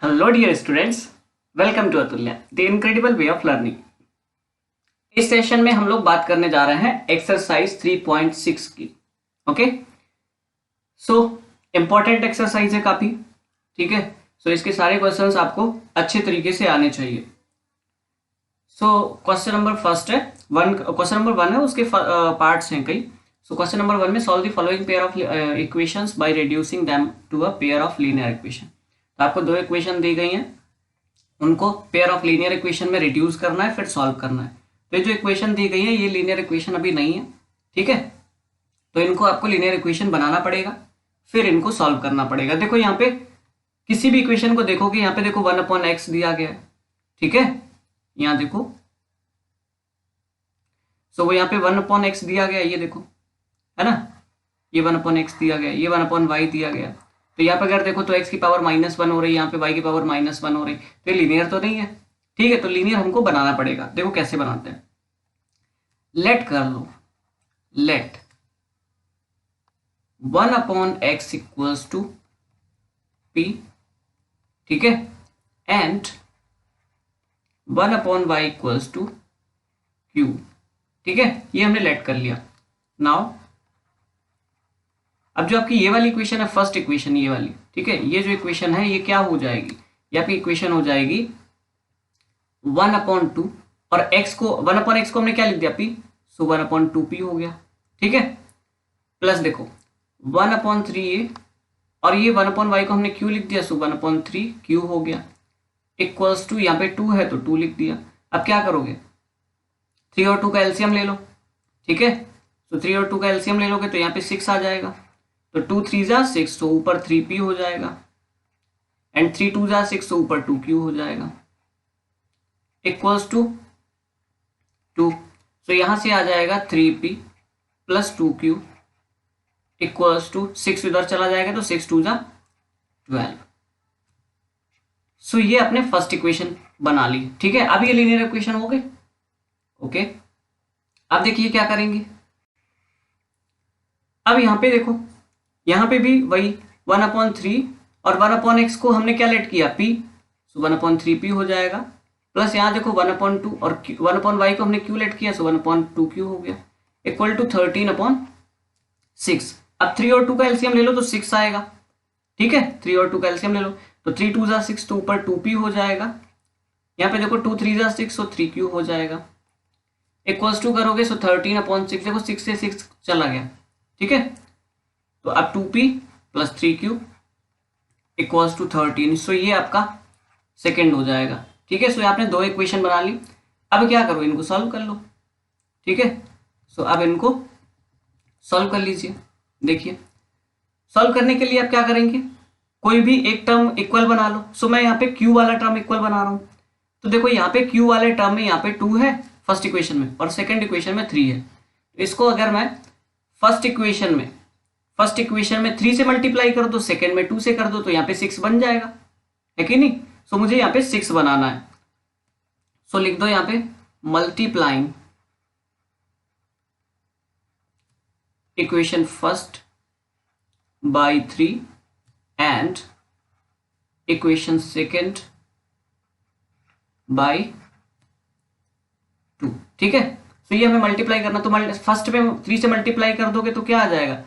Hello dear students, welcome to Atulya the incredible way of learning. इस session में हम लोग बात करने जा रहे हैं एक्सरसाइज 3.6 की। ओके, सो इम्पोर्टेंट एक्सरसाइज है काफी। ठीक है, सो इसके सारे क्वेश्चंस आपको अच्छे तरीके से आने चाहिए। सो क्वेश्चन नंबर फर्स्ट है क्वेश्चन नंबर वन है, उसके पार्ट्स हैं कई। सो क्वेश्चन नंबर वन में solve the following pair of equations by reducing them to a pair of linear equation. तो आपको दो इक्वेशन दी गई हैं, उनको पेयर ऑफ लीनियर इक्वेशन में रिड्यूस करना है, फिर सॉल्व करना है। तो ये जो इक्वेशन दी गई है ये लीनियर इक्वेशन अभी नहीं है। ठीक है, तो इनको आपको लीनियर इक्वेशन बनाना पड़ेगा, फिर इनको सॉल्व करना पड़ेगा। देखो यहाँ पे किसी भी इक्वेशन को देखो कि यहाँ पे देखो 1/x दिया गया है। ठीक है, यहाँ देखो, सो वो यहाँ पे 1/x दिया गया, ये देखो है ना, ये 1/x दिया गया, ये 1/y दिया गया। तो यहाँ पे अगर देखो तो x की पावर -1 हो रही है, यहाँ पे y की पावर -1 हो रही, तो ये लीनियर तो नहीं है। ठीक है, तो लीनियर हमको बनाना पड़ेगा। देखो कैसे बनाते हैं, लेट कर लो, let 1/x equals to p, ठीक है, and 1/y equals to q। ठीक है, ये हमने लेट कर लिया। नाउ अब जो आपकी ये वाली इक्वेशन है, फर्स्ट इक्वेशन ये वाली, ठीक है, ये जो इक्वेशन है ये क्या हो जाएगी, ये आपकी इक्वेशन हो जाएगी 1/2, और x को 1/x को हमने क्या लिख दिया p, सो 1/2p हो गया। ठीक है, प्लस देखो 1/3a, और ये 1/y को हमने q लिख दिया, सो 1/3q हो गया, इक्वल्स टू यहाँ पे 2 है तो 2 लिख दिया। अब क्या करोगे, 3 और 2 का एलसीएम ले लो। ठीक है, तो 3 और 2 का एलसीएम ले लोगे तो यहाँ पे 6 आ जाएगा, तो 2 3 जा 6, तो ऊपर 3p हो जाएगा, एंड 3 2 जा 6, तो ऊपर 2q हो जाएगा, इक्वल्स टू 2। तो यहां से आ जाएगा 3p plus 2q equals to 6, इधर चला जाएगा तो 6 2 जा 12। सो ये अपने फर्स्ट इक्वेशन बना ली। ठीक है, अब ये लीनियर इक्वेशन हो गई। ओके, अब देखिए क्या करेंगे। अब यहां पे देखो, यहां पे भी वही 1/3 और 1/x को हमने क्या लेट किया p, सो 1/3p हो जाएगा, प्लस यहाँ देखो 1/2 और 1/y को हमने q लेट किया, सो 1/2q हो गया, इक्वल टू 13/6। अब 3 और 2 का एलसीएम ले लो तो 6 आएगा। ठीक है, 3 और 2 का एलसीएम ले लो तो 3 2 जा 6, तो ऊपर 2p हो जाएगा, यहाँ पे देखो 2 3 जा 6, सो 3q हो जाएगा, इक्वल्स टू करोगे सो 13/6, देखो 6 से 6 चला गया। ठीक है, तो अब 2p plus 3q equals to 13, सो ये आपका सेकेंड हो जाएगा। ठीक है, सो आपने दो इक्वेशन बना ली। अब क्या करो, इनको सॉल्व कर लो। ठीक है, सो अब इनको सॉल्व कर लीजिए। देखिए, सॉल्व करने के लिए आप क्या करेंगे, कोई भी एक टर्म इक्वल बना लो। सो मैं यहाँ पे q वाला टर्म इक्वल बना रहा हूँ, तो देखो यहाँ पे q वाले टर्म में यहाँ पे 2 है फर्स्ट इक्वेशन में, और सेकेंड इक्वेशन में 3 है। तो इसको अगर मैं फर्स्ट इक्वेशन में 3 से मल्टीप्लाई कर दो, सेकेंड में 2 से कर दो, तो यहाँ पे 6 बन जाएगा, है कि नहीं। सो मुझे यहाँ पे 6 बनाना है, सो लिख दो यहाँ पे multiplying equation first bye 3 and equation second bye 2। ठीक है, तो ये हमें मल्टीप्लाई करना, तो फर्स्ट में 3 से मल्टीप्लाई कर दोगे तो क्या आ जाएगा,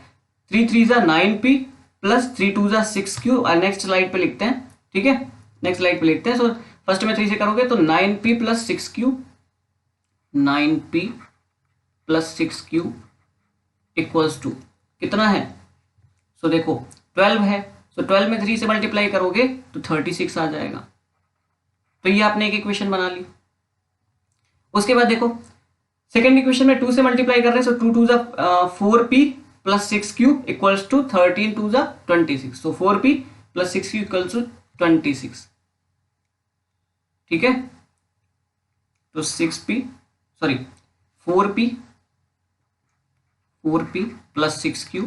3 3 जा 9p प्लस 3 2 जा 6q, और नेक्स्ट स्लाइड पे लिखते हैं। ठीक है, नेक्स्ट स्लाइड पे लिखते हैं। सो फर्स्ट में 3 से करोगे तो 9p plus 6q, 9p plus 6q equals to कितना है, सो देखो 12 है, सो 12 में 3 से मल्टीप्लाई करोगे तो 36 आ जाएगा। तो ये आपने एक इक्वेशन बना ली। उसके बाद देखो सेकेंड इक्वेशन में 2 से मल्टीप्लाई कर रहे हैं, सो 2 2 जा 4p plus 6q equals to 13 2 जा 26, सो 4p plus 6q equals to 26। ठीक है, तो 4p plus 6q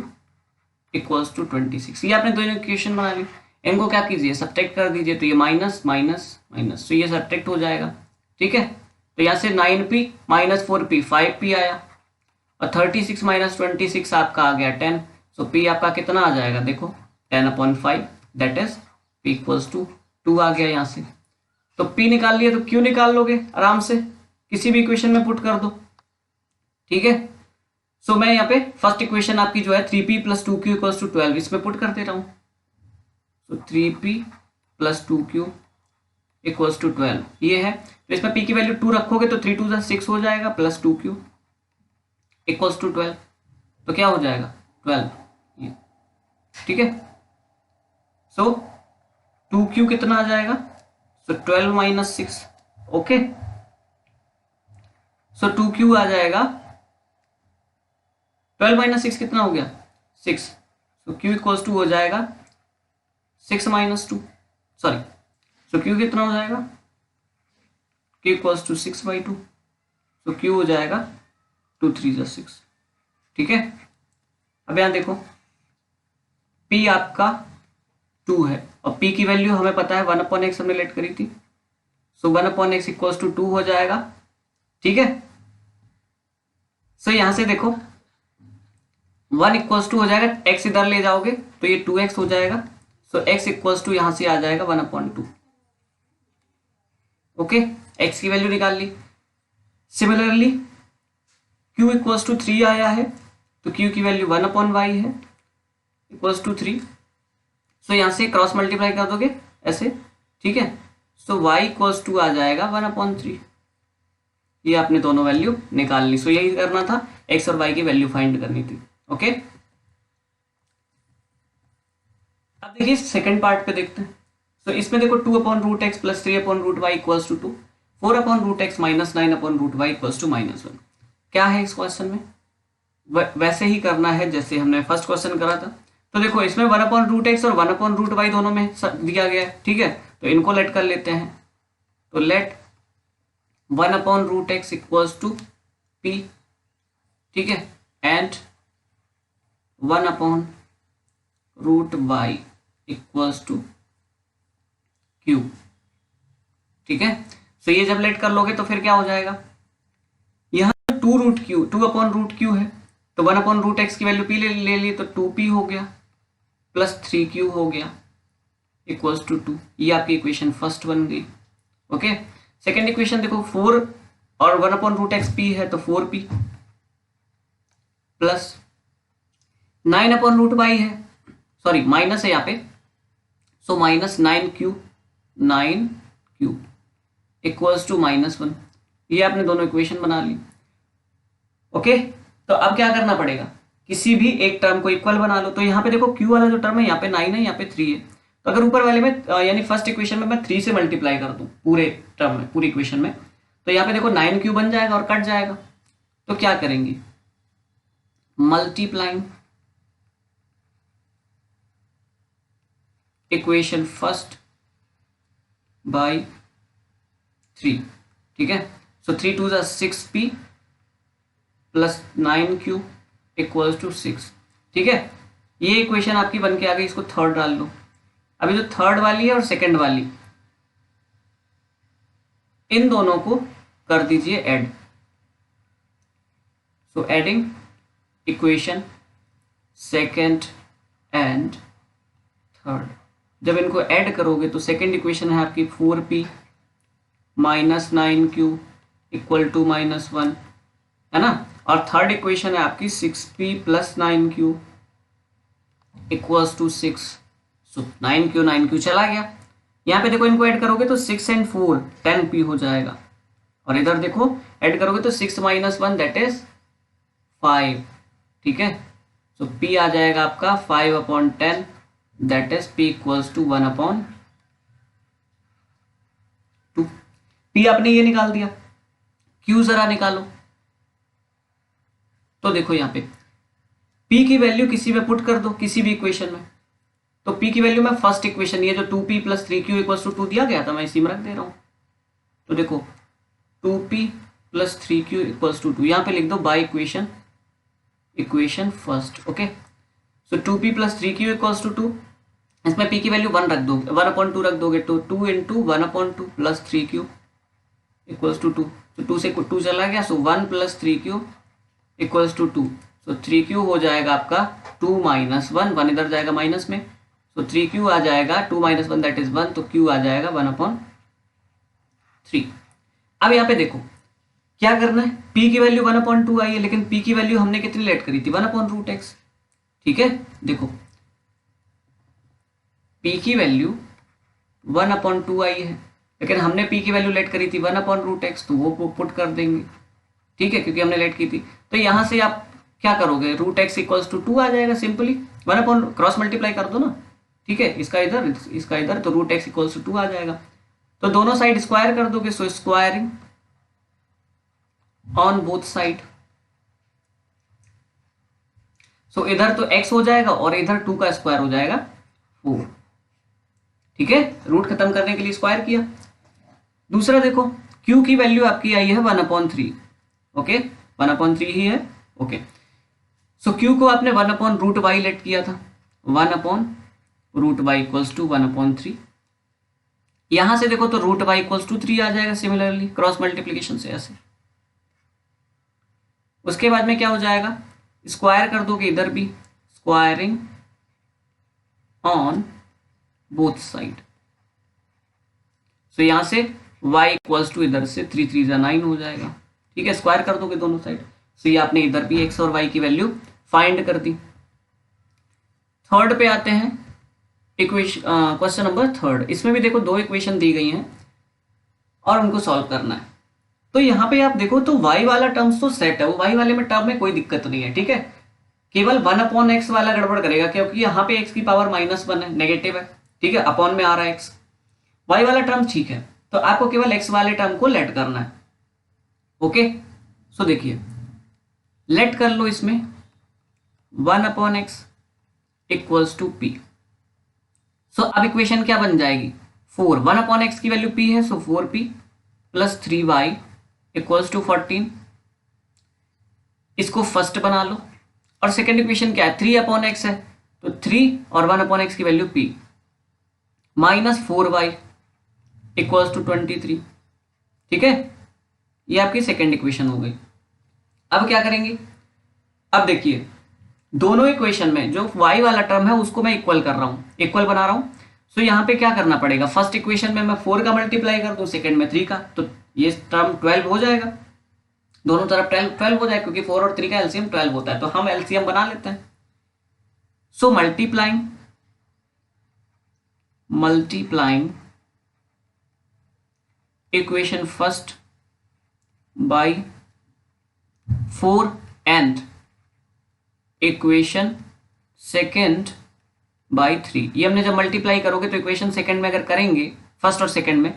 equals to 26। ये आपने दोनों इक्वेशन बना ली। इनको क्या कीजिए, सब्ट्रैक्ट कर दीजिए, तो ये माइनस माइनस माइनस, तो ये सब्ट्रैक्ट हो जाएगा। ठीक है, तो यहाँ से 9p माइनस 4p 5p आया, और 36 माइनस 26 आपका आ गया 10, सो p आपका कितना आ जाएगा, देखो 10/5, that is p equals to 2 आ गया यहाँ से। तो P निकाल लिया, तो Q निकाल लोगे आराम से, किसी भी इक्वेशन में पुट कर दो, ठीक है। सो मैं यहाँ पे फर्स्ट इक्वेशन आपकी जो है 3P + 2Q = 12 इसमें पुट कर दे रहा हूँ। तो 3P + 2Q = 12 ये है। तो इसमें P की वैल्यू 2 रखोगे तो 3 2 6 हो जाएगा, प्लस 2Q = 12, तो क्या हो जाएगा 12 ये, ठीक है। सो 2Q कितना आ जाएगा, सो 12 - 6, ओके। सो 2Q आ जाएगा 12 - 6 कितना हो गया 6, सो Q = हो जाएगा 6 - 2, सॉरी, सो Q कितना हो जाएगा, Q = 6/2, सो Q हो जाएगा 2 3 6, ठीक है। अब यहाँ देखो P आपका 2 है और P की वैल्यू हमें पता है 1/x हमने लेट करी थी, सो 1/x = 2 हो जाएगा, ठीक है। सो यहां से देखो 1 = हो जाएगा, x इधर ले जाओगे तो ये 2x हो जाएगा, सो x = यहां से आ जाएगा 1/2, ओके। x की वैल्यू निकाल ली। सिमिलरली q = 3 आया है, तो q की वैल्यू 1/y है = 3, सो यहां से क्रॉस मल्टीप्लाई कर दोगे ऐसे, ठीक है। सो y = आ जाएगा 1/3, ये आपने दोनों वैल्यू निकाल ली। सो यही करना था, x और y की वैल्यू फाइंड करनी थी, ओके। अब देखिए सेकंड पार्ट पे देखते हैं। सो इसमें देखो 2/√x + 3/√y = 2, 4/√x - 9/√y = -1। क्या है इस क्वेश्चन में, वैसे ही करना है जैसे हमने फर्स्ट क्वेश्चन करा था। तो देखो इसमें 1/√x और 1/√y दोनों में दिया गया है, ठीक है। तो इनको लेट कर लेते हैं, तो लेट 1/√x = P, ठीक है, एंड 1/√y = Q, ठीक है। सो ये जब लेट कर लोगे तो फिर क्या हो जाएगा, यहाँ 2/√Q है, तो 1/√x की वैल्यू P ले ली, तो 2P हो गया प्लस 3Q हो गया = 2, ये आपकी इक्वेशन फर्स्ट बन गई, ओके। सेकेंड इक्वेशन देखो 4 और 1/√x P है, तो 4P प्लस 9/√y है, सॉरी माइनस है यहाँ पे, सो -9Q = -1, ये आपने दोनों इक्वेशन बना ली, ओके। तो अब क्या करना पड़ेगा, किसी भी एक टर्म को इक्वल बना लो। तो यहाँ पे देखो Q वाला जो टर्म है यहाँ पे 9 है, यहाँ पे 3 है, तो अगर ऊपर वाले में यानी फर्स्ट इक्वेशन में मैं 3 से मल्टीप्लाई कर दूं पूरे टर्म में, पूरी इक्वेशन में, तो यहाँ पे देखो 9Q बन जाएगा और कट जाएगा। तो क्या करेंगे, मल्टीप्लाइंग इक्वेशन फर्स्ट बाय 3, ठीक है। सो 3 2 6P प्लस 9Q = 6, ठीक है। ये इक्वेशन आपकी बन के आ गई, इसको थर्ड डाल लो। अभी जो थर्ड वाली है और सेकंड वाली, इन दोनों को कर दीजिए add. So adding equation second and third, जब इनको ऐड करोगे तो सेकंड इक्वेशन है आपकी 4P - 9Q = -1, है ना। और थर्ड इक्वेशन है आपकी 6P + 9Q = 6, सो 9Q चला गया। यहाँ पे देखो इनको ऐड करोगे तो 6 and 4 10P हो जाएगा, और इधर देखो ऐड करोगे तो 6 - 1 दैट इज 5, ठीक है। सो P आ जाएगा आपका 5/10 दैट इज P = 1/2। P आपने ये निकाल दिया, Q जरा निकालो। तो देखो यहाँ पे P की वैल्यू किसी में पुट कर दो, किसी भी इक्वेशन में। तो P की वैल्यू में फर्स्ट इक्वेशन ये जो 2P + 3Q = 2 दिया गया था, मैं इसी में रख दे रहा हूं। तो देखो 2P + 3Q = 2, यहाँ पे लिख दो by equation first, okay. So 2P + 3Q = 2, इसमें P की वैल्यू 1 रख दोगे, 1/2 रख दोगे, तो 2 × 1/2 + 3Q = 2, तो 2 से 2 चला गया, सो 1 + 3Q = 2, सो 3Q हो जाएगा आपका 2 - 1 इधर जाएगा माइनस में, तो 3q आ जाएगा, 2 - 1 दैट इज 1, तो q आ जाएगा 1/3। अब यहाँ पे देखो क्या करना है, p की वैल्यू 1/2 आई है, लेकिन p की वैल्यू हमने कितनी लेट करी थी, 1/√x। ठीक है, देखो p की वैल्यू 1/2 आई है, लेकिन हमने p की वैल्यू लेट करी थी 1/√x, तो वो पुट कर देंगे। ठीक है, क्योंकि हमने लेट की थी। तो यहां से आप क्या करोगे, √x = 2 आ जाएगा, सिंपली 1 क्रॉस मल्टीप्लाई कर दो ना। ठीक है, इसका इधर, तो √x = 2 आ जाएगा। तो दोनों साइड स्क्वायर कर दोगे, सो स्क्वायरिंग ऑन बोथ साइड। सो इधर तो x हो जाएगा और इधर 2 का स्क्वायर हो जाएगा 4। ठीक है, रूट खत्म करने के लिए स्क्वायर किया। दूसरा देखो, q की वैल्यू आपकी आई है 1/3। ओके, 1/3 ही है। ओके, सो q को आपने 1/√y लेट किया था, 1/√y = 1/3। यहां से देखो तो √y = 3 आ जाएगा, सिमिलरली क्रॉस मल्टीप्लीकेशन से ऐसे। उसके बाद में क्या हो जाएगा, स्क्वायर कर दोगे इधर भी, स्क्वायरिंग ऑन बोथ साइड। सो यहां से y = इधर से 3 × 3 = 9 हो जाएगा। ठीक है, स्क्वायर कर दोगे दोनों साइड। सो ये आपने इधर भी x और y की वैल्यू फाइंड कर दी। थर्ड पे आते हैं, क्वेश्चन नंबर 3। इसमें भी देखो 2 इक्वेशन दी गई हैं और उनको सॉल्व करना है। तो यहाँ पे आप देखो तो y वाला टर्म्स तो सेट है, वो y वाले में टर्म में कोई दिक्कत नहीं है। ठीक है, केवल 1/x वाला गड़बड़ करेगा, क्योंकि यहाँ पे x की पावर -1 है, नेगेटिव है। ठीक है, अपॉन में आ रहा है x। y वाला टर्म ठीक है, तो आपको केवल x वाले टर्म को लेट करना है। ओके, सो देखिए लेट कर लो इसमें 1/x = p। सो अब इक्वेशन क्या बन जाएगी, 4। 1/x की वैल्यू p है, सो 4p + 3y = 14। इसको फर्स्ट बना लो। और सेकेंड इक्वेशन क्या है, 3/x है, तो 3 और 1/x की वैल्यू p -4y = 23। ठीक है, ये आपकी सेकेंड इक्वेशन हो गई। अब क्या करेंगे, अब देखिए दोनों इक्वेशन में जो y वाला टर्म है उसको मैं इक्वल कर रहा हूं, इक्वल बना रहा हूं। सो यहां पे क्या करना पड़ेगा, फर्स्ट इक्वेशन में मैं 4 का मल्टीप्लाई कर दूं, सेकेंड में 3 का, तो ये टर्म 12 हो जाएगा, दोनों तरफ 12 हो जाएगा, क्योंकि 4 और 3 का एलसीएम 12 होता है। तो हम एलसीएम बना लेते हैं। So multiplying equation first by 4 and equation second by 3। ये हमने जब मल्टीप्लाई करोगे तो इक्वेशन सेकेंड में अगर करेंगे, फर्स्ट और सेकेंड में,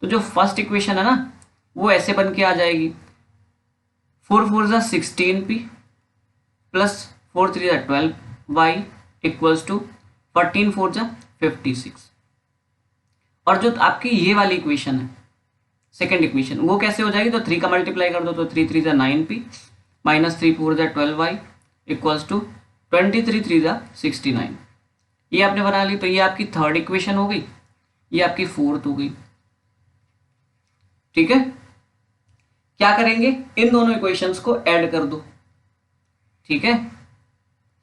तो जो फर्स्ट इक्वेशन है ना वो ऐसे बन के आ जाएगी, 4 × 4 = 16p + 4 × 3 = 12y = 14 × 4 = 56। और जो आपकी ये वाली इक्वेशन है सेकेंड इक्वेशन, वो कैसे हो जाएगी, तो 3 का मल्टीप्लाई कर दो, तो 3 × 3 = 9p -3 × 4 = 12y = 23 × 3 = 69। ये आपने बना ली। तो ये आपकी थर्ड इक्वेशन हो गई, ये आपकी फोर्थ हो गई। ठीक है, क्या करेंगे, इन दोनों इक्वेशंस को ऐड कर दो। ठीक है,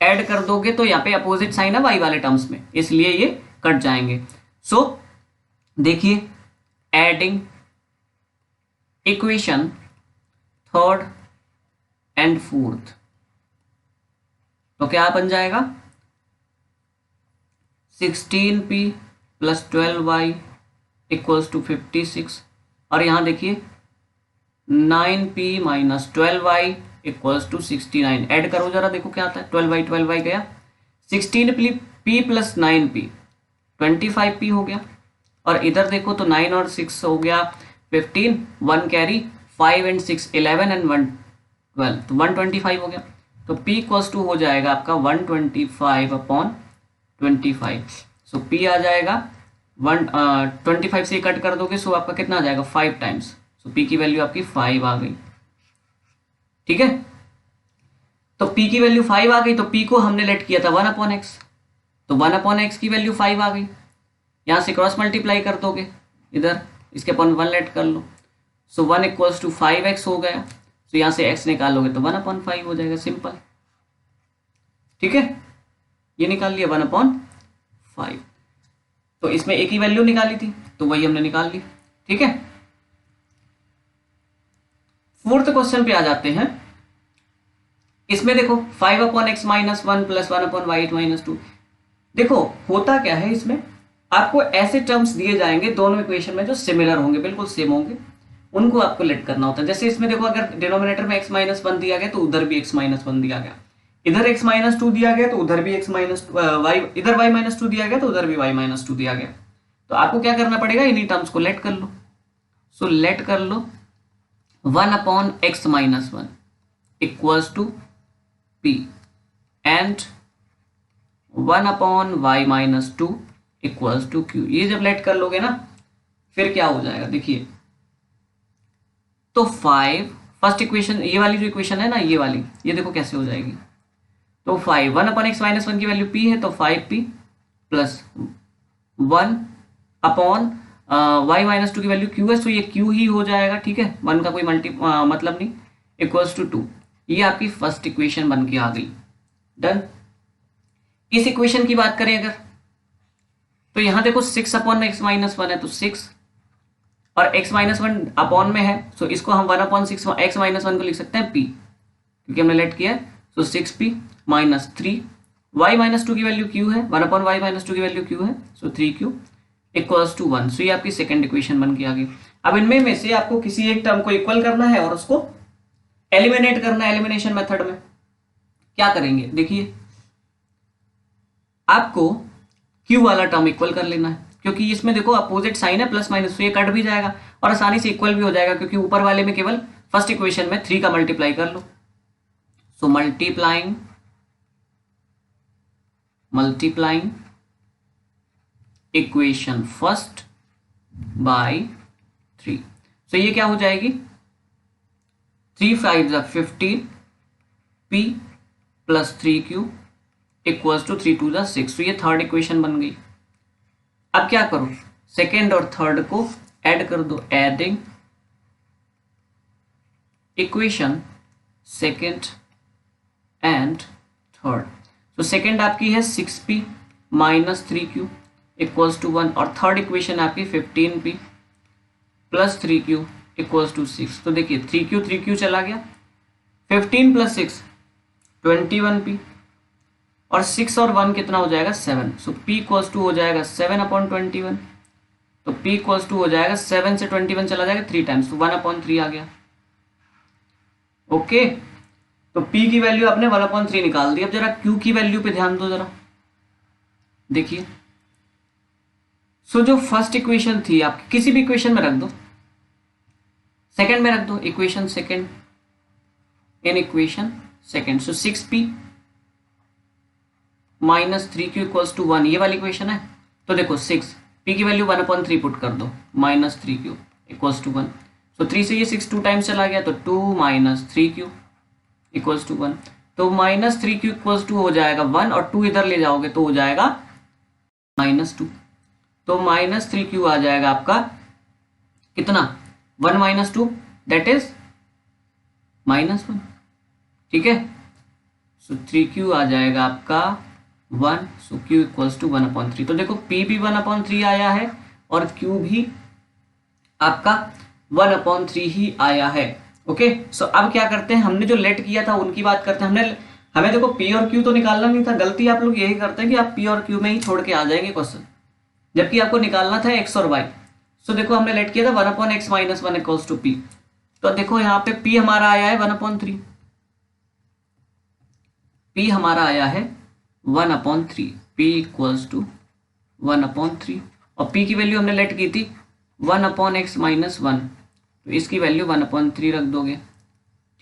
ऐड कर दोगे तो यहाँ पे अपोजिट साइन है y वाले टर्म्स में, इसलिए ये कट जाएंगे। सो देखिए, adding equation third and fourth, तो क्या बन जाएगा, 16p + 12y = 56। और यहां देखिए 9p - 12y = 69। ऐड करो जरा, देखो क्या आता है, 12y गया, 16p + 9p 25p हो गया। और इधर देखो तो 9 और 6 हो गया 15, 1 कैरी, 5 and 6 11 and 1 12, तो 125 हो गया। तो p = हो जाएगा आपका 125/25। सो p आ जाएगा 25 से कट कर दोगे, सो आपका कितना आ जाएगा, 5 टाइम्स। सो p की वैल्यू आपकी 5 आ गई। ठीक है, तो p की वैल्यू 5 आ गई, तो p को हमने लेट किया था 1/x, तो 1/x की वैल्यू 5 आ गई। यहां से क्रॉस मल्टीप्लाई कर दोगे, इधर इसके अपन 1 लेट कर लो, सो 1 = 5x हो गया। तो यहां से x निकालोगे तो 1/5 हो जाएगा, सिंपल। ठीक है, ये निकाल लिया 1/5। 5। तो इसमें एक ही वैल्यू निकाली थी तो वही हमने निकाल ली। ठीक है, फोर्थ क्वेश्चन पे आ जाते हैं। इसमें देखो 5/x - 1 + 1/y - 2। देखो होता क्या है, इसमें आपको ऐसे टर्म्स दिए जाएंगे दोनों इक्वेशन में जो सिमिलर होंगे, बिल्कुल सेम होंगे, उनको आपको लेट करना होता है। जैसे इसमें देखो अगर डिनोमिनेटर में x - 1 दिया गया तो उधर भी x - 1 दिया गया, इधर x - 2 दिया गया तो उधर भी x - y, इधर y - 2 दिया गया तो उधर भी y - 2 दिया गया। तो आपको क्या करना पड़ेगा, इन्हीं टर्म्स को लेट कर लो। सो लेट कर लो 1/x - 1 = p and 1/y - 2 = q। ये जब लेट कर लोगे ना फिर क्या हो जाएगा देखिए, तो 5 फर्स्ट इक्वेशन, ये वाली जो इक्वेशन है ना, ये वाली, ये देखो कैसे हो जाएगी। तो 5 1/x - 1 की वैल्यू p है तो 5p प्लस 1/y - 2 की वैल्यू q है, तो ये q ही हो जाएगा। ठीक है, 1 का कोई मतलब नहीं, = 2। ये आपकी फर्स्ट इक्वेशन बन के आ गई। डन। इस इक्वेशन की बात करें अगर, तो यहां देखो 6/x - 1 है तो 6 और x - 1 अपॉन में है, सो इसको हम 1/6 x - 1 को लिख सकते हैं p, क्योंकि हमने लेट किया है। सो 6p - 3 y - 2 की वैल्यू q है, 1/y - 2 की वैल्यू q है, सो 3q = 1। सो ये आपकी सेकंड इक्वेशन बन के आ गई। अब इनमें में से आपको किसी एक टर्म को इक्वल करना है और उसको एलिमिनेट करना है। एलिमिनेशन मेथड में क्या करेंगे देखिए, आपको q वाला टर्म इक्वल कर लेना है, क्योंकि इसमें देखो अपोजिट साइन है प्लस माइनस, तो ये कट भी जाएगा और आसानी से इक्वल भी हो जाएगा, क्योंकि ऊपर वाले में केवल फर्स्ट इक्वेशन में 3 का मल्टीप्लाई कर लो। सो मल्टीप्लाइंग इक्वेशन फर्स्ट बाय 3। सो ये क्या हो जाएगी, 3 × 5 = 15 p + 3q = 3 × 2 = 6। तो ये थर्ड इक्वेशन बन गई। अब क्या करो, सेकेंड और थर्ड को ऐड कर दो, adding equation second and third. तो सेकेंड आपकी है 6p - 3q = 1 और थर्ड इक्वेशन आपकी 15p + 3q = 6। तो देखिए 3q चला गया, 15 + 6 21p और 6 और 1 कितना हो जाएगा 7। सो p = हो जाएगा 7/21। तो p = हो जाएगा 7 से 21 चला जाएगा 3 टाइम्स, तो 1/3 आ गया। ओके, तो p की वैल्यू आपने 1/3 निकाल दी। अब जरा q की वैल्यू पे ध्यान दो जरा, देखिए। सो जो फर्स्ट इक्वेशन थी आपकी, किसी भी इक्वेशन में रख दो, सेकंड में रख दो, equation second, in equation second. So 6p - 3q = 1, ये वाली इक्वेशन है। तो देखो 6 p की वैल्यू 1/3 पुट कर दो, -3q = 1। सो 3 से ये 6 2 टाइम्स चला गया, तो 2 - 3q = 1। तो -3q = हो जाएगा 1 और 2 इधर ले जाओगे तो हो जाएगा -2। तो -3q आ जाएगा आपका कितना, 1 - 2 दैट इज -1। ठीक है, सो 3q आ जाएगा आपका 1। सो q = 1/3। तो देखो p भी 1/3 आया है और q भी आपका 1/3 ही आया है। ओके, सो अब क्या करते हैं, हमने जो लेट किया था उनकी बात करते हैं। हमें देखो p और q तो निकालना नहीं था, गलती आप लोग यही करते हैं कि आप p और q में ही छोड़ के आ जाएंगे क्वेश्चन, जबकि आपको निकालना था x और y। सो देखो हमने लेट किया था 1/x - 1 = p। तो देखो यहाँ पे p हमारा आया है 1/3, p हमारा आया है 1/3, p = 1/3 और p की वैल्यू हमने लेट की थी 1/x - 1, तो इसकी वैल्यू 1/3 रख दोगे।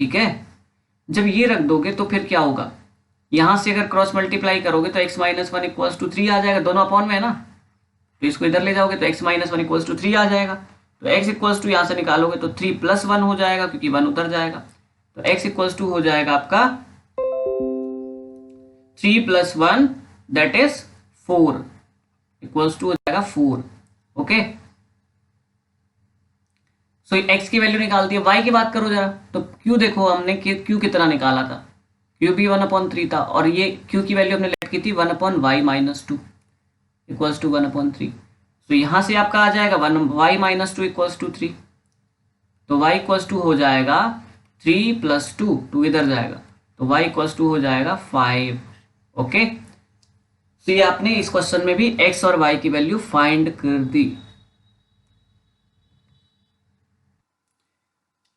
ठीक है, जब ये रख दोगे तो फिर क्या होगा, यहां से अगर क्रॉस मल्टीप्लाई करोगे तो x - 1 = 3 आ जाएगा, दोनों अपॉन में है ना, तो इसको इधर ले जाओगे तो x - 1 = 3 आ जाएगा। तो x = यहां से निकालोगे तो 3 + 1 हो जाएगा, क्योंकि 1 उधर जाएगा। तो x = हो जाएगा आपका 3 + 1 दैट इज 4 = हो जाएगा 4। ओके, सो x की वैल्यू निकाल दी। y की बात करो जरा, तो q देखो हमने q कितना निकाला था, q भी 1/3 था और ये q की वैल्यू हमने लेट की थी 1/y - 2। Equals to 1/3। तो यहाँ से आपका आ जाएगा 1y माइनस 2 इक्वल्स टू 3। तो y इक्वल्स टू हो जाएगा 3 + 2, 2 इधर जाएगा, तो y इक्वल्स टू हो जाएगा 5। ओके, तो ये आपने इस क्वेश्चन में भी x और y की वैल्यू फाइंड कर दी।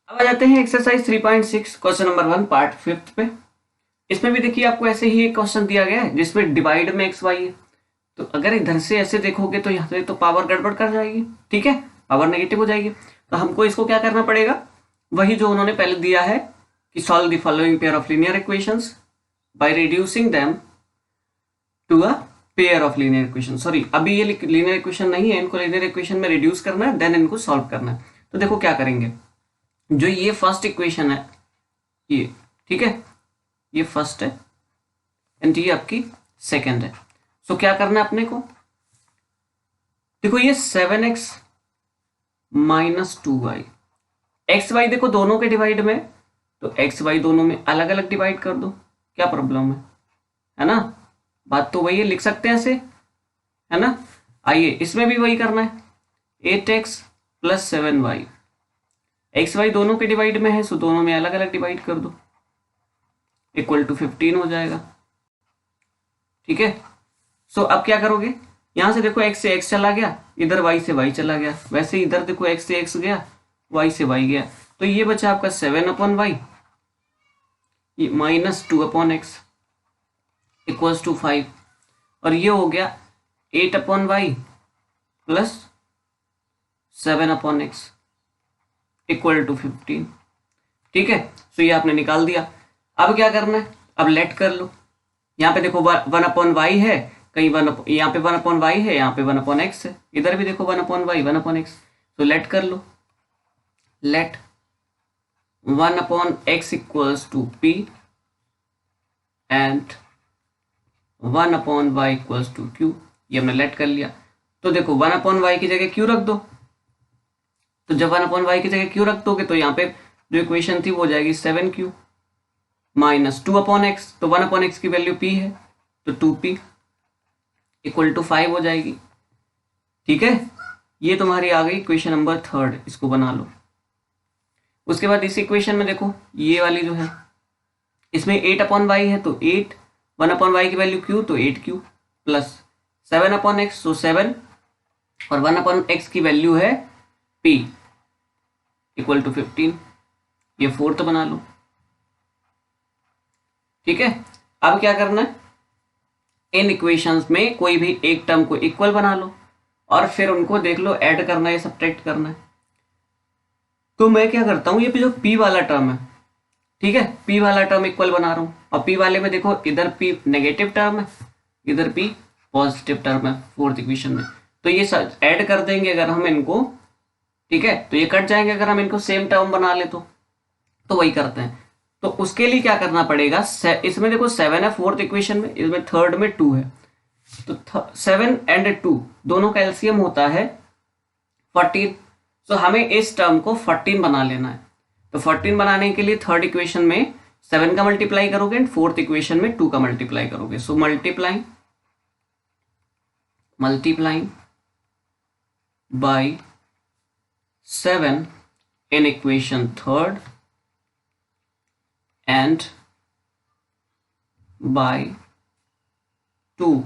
अब आ जाते हैं एक्सरसाइज 3.6 क्वेश्चन नंबर 1 पार्ट 5 पे। इसमें भी देखिए आपको ऐसे ही एक क्वेश्चन दिया गया है जिसमें डिवाइड में एक्स वाई है। तो अगर इधर से ऐसे देखोगे तो यहाँ से तो पावर गड़बड़ कर जाएगी, ठीक है, पावर नेगेटिव हो जाएगी। तो हमको इसको क्या करना पड़ेगा, वही जो उन्होंने पहले दिया है कि solve the following pair of linear equations by reducing them to a pair of linear equation. Sorry, अभी ये लीनियर इक्वेशन नहीं है, इनको लीनियर इक्वेशन में रिड्यूस करना है, देन इनको सॉल्व करना है। तो देखो क्या करेंगे, जो ये फर्स्ट इक्वेशन है ये, ठीक है, ये फर्स्ट है एंड ये आपकी सेकंड है। सो क्या करना है अपने को, देखो ये 7x minus 2y, x Y देखो दोनों के डिवाइड में, तो एक्स वाई दोनों में अलग अलग डिवाइड कर दो, क्या प्रॉब्लम है ना, बात तो वही है, लिख सकते हैं ऐसे, है ना। आइए इसमें भी वही करना है, 8x + 7y, एक्स वाई दोनों के डिवाइड में है, सो दोनों में अलग अलग डिवाइड कर दो, इक्वल टू 15 हो जाएगा, ठीक है। सो अब क्या करोगे, यहां से देखो x से x चला गया, इधर y से y चला गया, वैसे इधर देखो x से x गया, y से y गया, तो ये बचा आपका 7/y minus 2/x equals to 5, और ये हो गया 8/y plus 7/x equal to 15, ठीक है। सो ये आपने निकाल दिया। अब क्या करना है, अब लेट कर लो, यहाँ पे देखो 1/y है, कहीं यहाँ पे 1/y है, यहाँ पे 1/x है, इधर भी देखो 1/y 1/x, तो लेट कर लो, let 1/x equals to p and 1/y equals to q, ये हमने लेट कर लिया। तो देखो 1/y की जगह q रख दो, तो जब 1/y की जगह q रख दोगे तो यहाँ पे जो इक्वेशन थी वो हो जाएगी 7q माइनस 2/x, तो 1/x की वैल्यू p है, तो 2p इक्वल टू 5 हो जाएगी, ठीक है। ये तुम्हारी आ गई इक्वेशन नंबर 3, इसको बना लो। उसके बाद इस इक्वेशन में देखो ये वाली जो है, इसमें 8/y है, तो 8, 1/y की वैल्यू q, तो 8q प्लस 7/x, तो 7, और 1/x की वैल्यू है p इक्वल टू 15, ये 4th बना लो, ठीक है। अब क्या करना है, इन इक्वेशंस में कोई भी एक टर्म को इक्वल बना लो और फिर उनको देख लो ऐड करना है, सब्ट्रैक्ट करना है। तो मैं क्या करता हूं, ये जो p वाला टर्म है, ठीक है, p वाला टर्म इक्वल बना रहा हूं, और p वाले में देखो इधर p नेगेटिव टर्म है, इधर p पॉजिटिव टर्म है 4th इक्वेशन में, तो ये ऐड कर देंगे अगर हम इनको, ठीक है, तो ये कट जाएंगे अगर हम इनको सेम टर्म बना ले तो वही करते हैं। तो उसके लिए क्या करना पड़ेगा, इसमें देखो 7 है 4th इक्वेशन में, इसमें 3rd में 2 है, तो 7 एंड 2 दोनों का एलसीएम होता है 14, तो हमें इस टर्म को 14 बना लेना है। तो 14 बनाने के लिए 3rd इक्वेशन में 7 का मल्टीप्लाई करोगे एंड 4th इक्वेशन में 2 का मल्टीप्लाई करोगे, सो multiplying by 7 in equation 3rd and by 2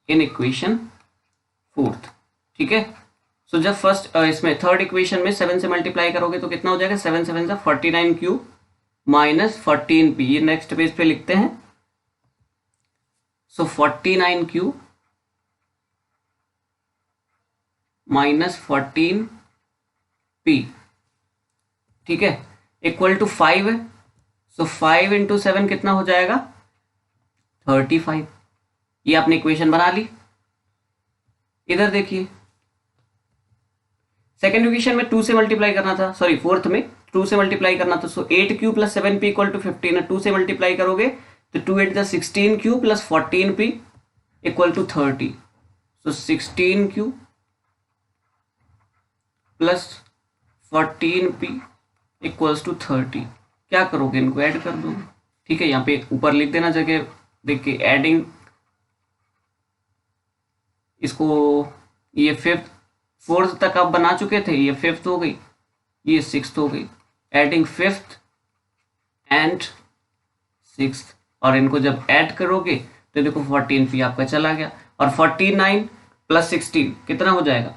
in equation 4th, ठीक है। सो जब फर्स्ट इसमें 3rd इक्वेशन में 7 से मल्टीप्लाई करोगे तो कितना हो जाएगा, 7 7 से 49q माइनस 14p, ये नेक्स्ट पेज पे लिखते हैं। सो 49q माइनस 14p, ठीक है, इक्वल टू 5 है, सो 5 × 7 कितना हो जाएगा 35, ये आपने इक्वेशन बना ली। इधर देखिए सेकेंड इक्वेशन में 2 से मल्टीप्लाई करना था, सॉरी 4th में 2 से मल्टीप्लाई करना था, सो 8q + 7p इक्वल टू 15 है, 2 से मल्टीप्लाई करोगे तो 2 8 = 16q + 14p equal to 30, so 16q + 14p equals to 30। क्या करोगे, इनको ऐड कर दो, ठीक है, यहाँ पे ऊपर लिख देना जगह देख के, एडिंग इसको ये फिफ्थ फोर्थ तक आप बना चुके थे, ये फिफ्थ हो गई, ये सिक्स्थ हो गई, एडिंग फिफ्थ एंड सिक्स्थ, और इनको जब ऐड करोगे तो देखो 14p आपका चला गया, और 49 प्लस 16 कितना हो जाएगा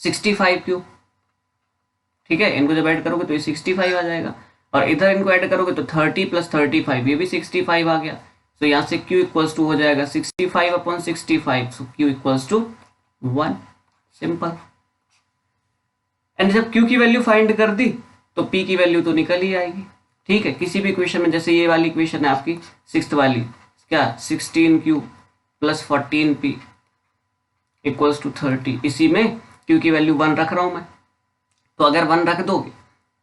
65 क्यों, ठीक है, इनको जब ऐड करोगे तो ये 65 आ जाएगा, और इधर इनको ऐड करोगे तो 30 प्लस 35 ये भी 65 आ गया। तो यहाँ से Q इक्वल्स टू हो जाएगा 65 upon 65, so Q equals to 1, simple. And जब Q की वैल्यू फाइंड कर दी तो P की वैल्यू तो निकल ही आएगी, ठीक है। किसी भी इक्वेशन में, जैसे ये वाली इक्वेशन है आपकी सिक्स्थ वाली, क्या 16Q plus 14P equals to 30, इसी में Q की वैल्यू 1 रख रहा हूं मैं, तो अगर 1 रख दोगे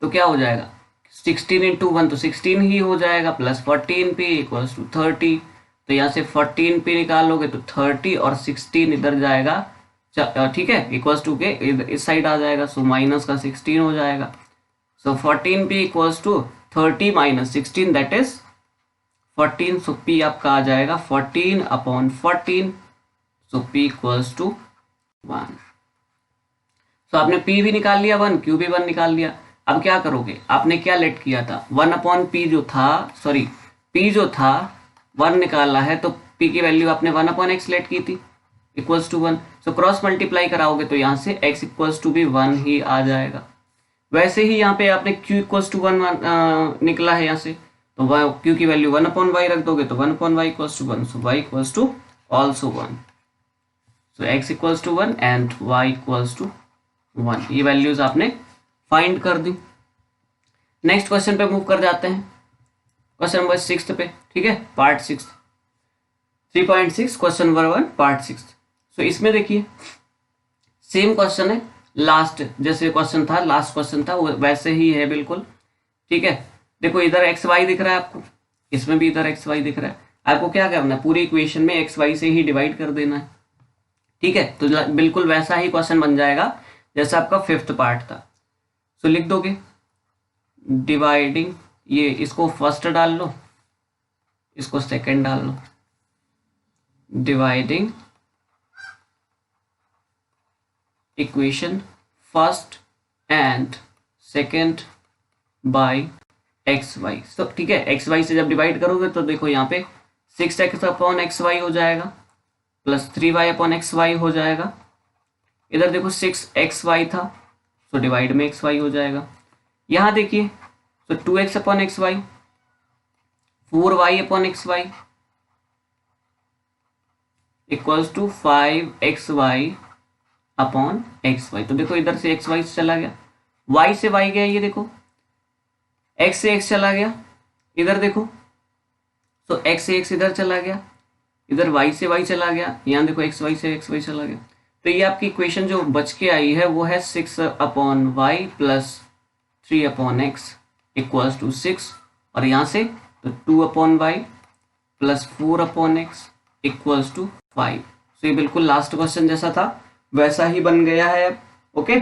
तो क्या हो जाएगा 16 इंटू 1 तो 16 ही हो जाएगा, प्लस 14p इक्वल्स टू 30, तो यहाँ से 14p निकालोगे तो 30 और 16 इधर जाएगा, ठीक है, इक्वल्स टू के इस साइड आ जाएगा, सो माइनस का 16 हो जाएगा, so 14p equals to 30 minus 16 that is 14, so p आपका आ जाएगा 14 upon 14, so p equals to 1। तो आपने P भी निकाल लिया 1, Q भी 1 निकाल लिया। अब क्या करोगे, आपने क्या लेट किया था 1 अपॉन P जो था, सॉरी P जो था 1 निकाला है, तो P की वैल्यू आपने 1 अपॉन x लेट की थी equals to 1, so cross multiply कराओगे तो यहाँ से x इक्वल्स टू भी 1 ही आ जाएगा। वैसे ही यहाँ पे आपने Q इक्वल्स टू 1 निकला है यहाँ से, तो Q की वैल्यू 1 अपॉन y रख दोगे तो 1 upon y equals to 1, so y equals to also 1, so x equals to 1 and y equals to 1, ये वैल्यूज आपने फाइंड कर दी। नेक्स्ट क्वेश्चन पे मूव कर जाते हैं, क्वेश्चन नंबर 6 पे, ठीक है, part 6 3.6 question number 1 part 6। So इसमें देखिए सेम क्वेश्चन है, लास्ट जैसे क्वेश्चन था, लास्ट क्वेश्चन था वो वैसे ही है बिल्कुल, ठीक है। देखो इधर एक्स वाई दिख रहा है आपको, इसमें भी इधर एक्स वाई दिख रहा है, आपको क्या करना है पूरी इक्वेशन में एक्स वाई से ही डिवाइड कर देना है, ठीक है। तो बिल्कुल वैसा ही क्वेश्चन बन जाएगा जैसा आपका फिफ्थ पार्ट था। सो लिख दोगे डिवाइडिंग, ये इसको फर्स्ट डाल लो, इसको सेकंड डाल लो, dividing equation first and second by X Y. तो ठीक है, एक्स वाई से जब डिवाइड करोगे तो देखो यहाँ पे 6x अपॉन एक्स वाई हो जाएगा, plus 3y upon x Y हो जाएगा, इधर देखो 6xy था, तो डिवाइड में xy हो जाएगा, यहाँ देखिए तो 2x upon x y, 4y upon x y equals to 5xy upon x Y. तो देखो इधर से एक्स वाई चला गया, y से y गया, ये देखो x से x चला गया, इधर देखो तो x से x इधर चला गया, इधर y से y चला गया, यहाँ देखो एक्स वाई से एक्स वाई चला गया। तो ये आपकी इक्वेशन जो बच के आई है वो है 6 upon y plus 3 upon x equals to 6, और यहाँ से तो 2 upon y plus 4 upon x equals to 5। तो ये बिल्कुल लास्ट क्वेश्चन जैसा था वैसा ही बन गया है अब, ओके।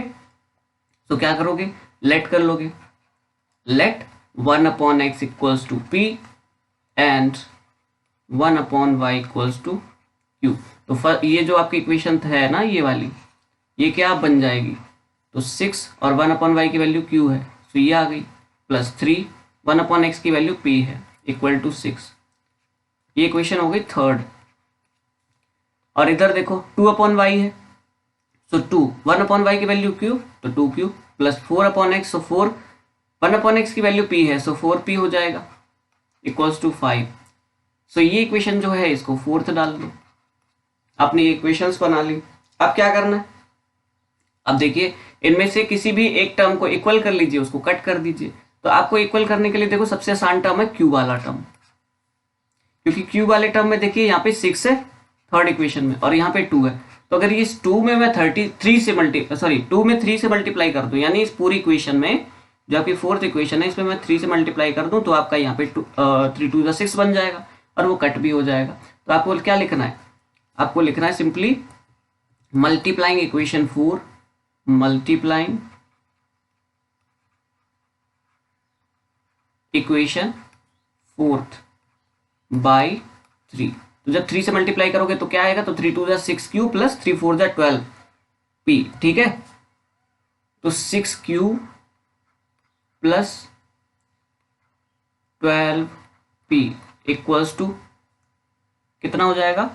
तो क्या करोगे, लेट कर लोगे, let 1 upon x equals to p and 1 upon y equals to q. तो ये जो आपकी इक्वेशन है ना ये वाली, ये क्या बन जाएगी, तो 6 और 1 अपॉन वाई की वैल्यू क्यू है, तो ये आ गई, प्लस 3 1 अपॉन एक्स की वैल्यू पी है इक्वल टू 6, ये इक्वेशन हो गई थर्ड। और इधर देखो 2 अपॉन वाई है, सो 2 1 अपॉन वाई की वैल्यू क्यू, तो 2q प्लस 4 अपॉन एक्स, सो 4 1 अपॉन एक्स की वैल्यू p है, सो 4p हो जाएगा इक्वल्स टू 5। सो ये इक्वेशन जो है इसको फोर्थ डाल दो, आपने ये इक्वेशंस बना ली। अब क्या करना है, अब देखिए इनमें से किसी भी एक टर्म को इक्वल कर लीजिए, उसको कट कर दीजिए। तो आपको इक्वल करने के लिए देखो सबसे आसान टर्म है क्यू वाला टर्म, क्योंकि क्यू वाले टर्म में देखिए यहाँ पे 6 है थर्ड इक्वेशन में और यहाँ पे 2 है, तो अगर ये 2 में मैं 2 में 3 से मल्टीप्लाई कर दूं, यानी इस पूरी इक्वेशन में जो आपकी फोर्थ इक्वेशन है इसमें मैं 3 से मल्टीप्लाई कर दूं, तो आपका यहाँ पे 3 2 6 बन जाएगा और वो कट भी हो जाएगा। तो आपको क्या लिखना है, आपको लिखना है simply multiplying equation 4 multiplying equation fourth by 3। तो जब 3 से मल्टीप्लाई करोगे तो क्या आएगा, तो 3 2 जा 6Q प्लस 3 4 जा 12P, ठीक है। तो 6Q plus 12P equals to कितना हो जाएगा,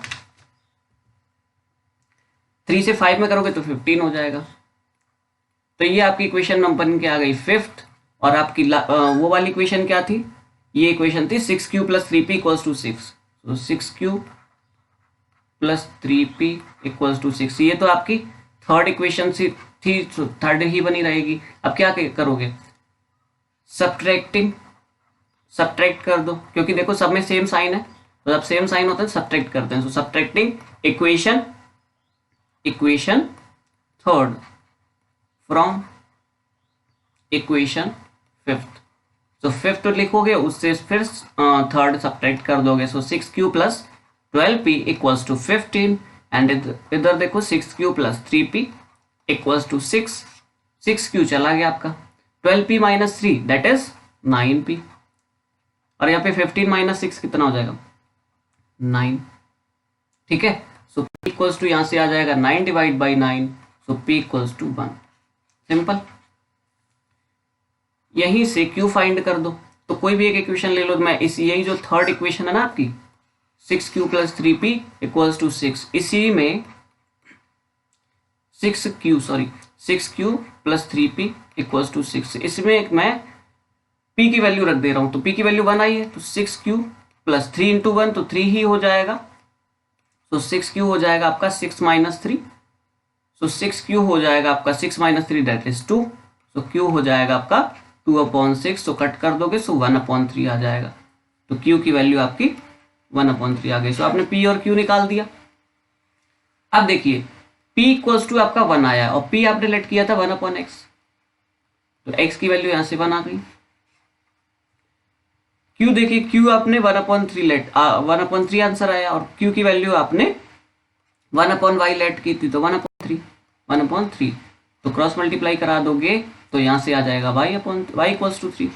3 से 5 में करोगे तो 15 हो जाएगा। तो ये आपकी इक्वेशन नंबर क्या आ गई, 5th। और आपकी वो वाली इक्वेशन क्या थी, ये इक्वेशन थी 6Q plus 3P equals to 6। तो 6Q plus 3P equals to 6, ये तो आपकी थर्ड इक्वेशन थी, थर्ड ही बनी रहेगी। अब क्या करोगे, सब्ट्रैक्ट कर दो, क्योंकि देखो सब में सेम साइन है, तो जब सेम साइन होता है सब्ट्रैक्ट करते हैं। So subtracting equation third from equation fifth. तो फिफ्थ लिखोगे, उससे फिर थर्ड सब्ट्रैक्ट कर दोगे। So 6Q plus 12P equals to 15, and इधर देखो 6Q plus 3P equals to 6। 6Q चला गया आपका, 12P minus 3 that is 9P, और यहाँ पे 15 माइनस 6 कितना हो जाएगा, 9, ठीक है। सो P इक्वल्स टू यहाँ से आ जाएगा 9 divide by 9, so P equals to 1, simple. यहीं से Q फाइंड कर दो, तो कोई भी एक इक्वेशन ले लो। मैं यही जो थर्ड इक्वेशन है ना आपकी 6Q plus 3P equals to 6, इसी में 6Q plus 3P equals to 6, इसमें मैं P की वैल्यू रख दे रहा हूं। तो P की वैल्यू 1 आई है, तो 6Q प्लस 3 इंटू 1 तो 3 ही हो जाएगा। तो 6Q हो जाएगा आपका 6 माइनस 3, सो 6Q हो जाएगा आपका 6 minus 3 that is 2, so Q हो जाएगा आपका 2/6, तो कट कर दोगे सो 1/3 आ जाएगा। तो Q की वैल्यू आपकी 1/3 आ गई। सो आपने P और Q निकाल दिया। अब देखिए P इक्वल्स टू आपका 1 आया, और P आपने लेट किया था 1/x, तो x की वैल्यू यहां से 1 आ गई। Q देखिए, Q आपने 1/3 लेट 1/3 आंसर आया, और Q की वैल्यू आपने 1/y लेट की थी, तो 1/3, तो क्रॉस मल्टीप्लाई करा दोगे तो यहां से आ जाएगा y इक्वल्स टू 3,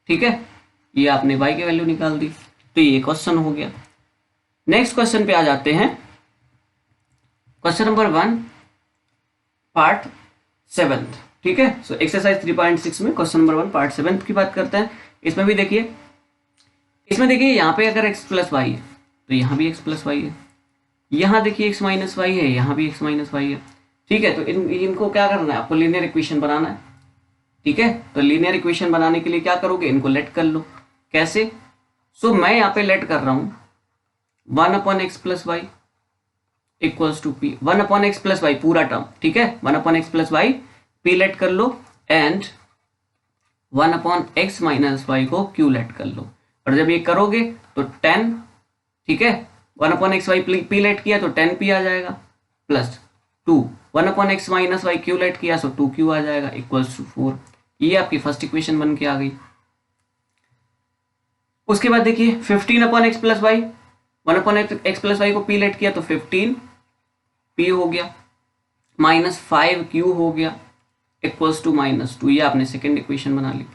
ठीक है। ये आपने y की वैल्यू निकाल दी, तो ये क्वेश्चन हो गया। नेक्स्ट क्वेश्चन पे आ जाते हैं, क्वेश्चन नंबर 1 पार्ट 7, ठीक है। सो एक्सरसाइज 3.6 में क्वेश्चन नंबर 1 पार्ट 7 की बात करते हैं। इसमें देखिए यहाँ पे अगर x प्लस वाई है तो यहाँ भी x प्लस वाई है, यहाँ देखिए x माइनस वाई है, यहाँ भी x माइनस वाई है, ठीक है। तो इनको क्या करना है, आपको लीनियर इक्वेशन बनाना है, ठीक है। तो लीनियर इक्वेशन बनाने के लिए क्या करोगे, इनको लेट कर लो। कैसे, सो मैं यहाँ पे लेट कर रहा हूँ 1/x plus y equals to P, 1/x plus y पूरा टर्म, ठीक है। 1/x plus y P let कर लो, एंड 1/x माइनस वाई को Q लेट कर लो। और जब ये करोगे तो 10, ठीक है, 1/x वाई P लेट किया तो 10P आ जाएगा, plus 2 1/x minus y Q let किया, सो 2Q आ जाएगा इक्वल्स टू 4। ये आपकी फर्स्ट इक्वेशन बन के आ गई। उसके बाद देखिए 15/x plus y, 1/x plus y को P लेट किया तो 15P हो गया, माइनस 5Q हो गया इक्वल्स टू -2। ये आपने सेकेंड इक्वेशन बना ली।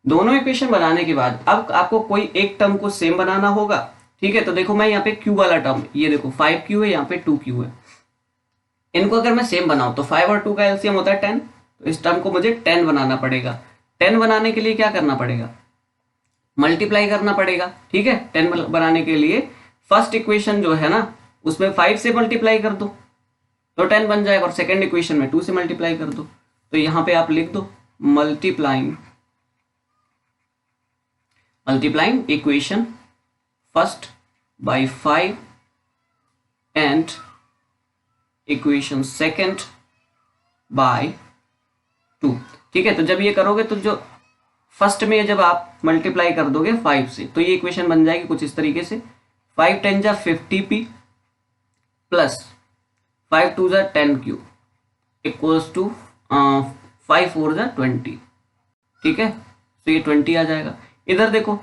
दोनों इक्वेशन बनाने के बाद अब आपको कोई एक टर्म को सेम बनाना होगा, ठीक है। तो देखो मैं यहाँ पे Q वाला टर्म, ये देखो 5Q है, यहाँ पे 2Q है। इनको अगर मैं सेम बनाऊं तो 5 और 2 का एलसीएम होता है 10, तो इस टर्म को मुझे 10 बनाना पड़ेगा। 10 बनाने के लिए क्या करना पड़ेगा, मल्टीप्लाई करना पड़ेगा, ठीक है। 10 बनाने के लिए फर्स्ट इक्वेशन जो है ना उसमें 5 से मल्टीप्लाई कर दो तो 10 बन जाएगा, और सेकेंड इक्वेशन में 2 से मल्टीप्लाई कर दो। तो यहाँ पे आप लिख दो multiplying equation first bye 5 and equation second bye 2, ठीक है। तो जब ये करोगे तो जो फर्स्ट में जब आप मल्टीप्लाई कर दोगे 5 से तो ये इक्वेशन बन जाएगी कुछ इस तरीके से, 5 10 जा 50P प्लस 5 2 जा 10Q इक्वल्स टू 5 4 जा 20, ठीक है। तो ये 20 आ जाएगा। इधर देखो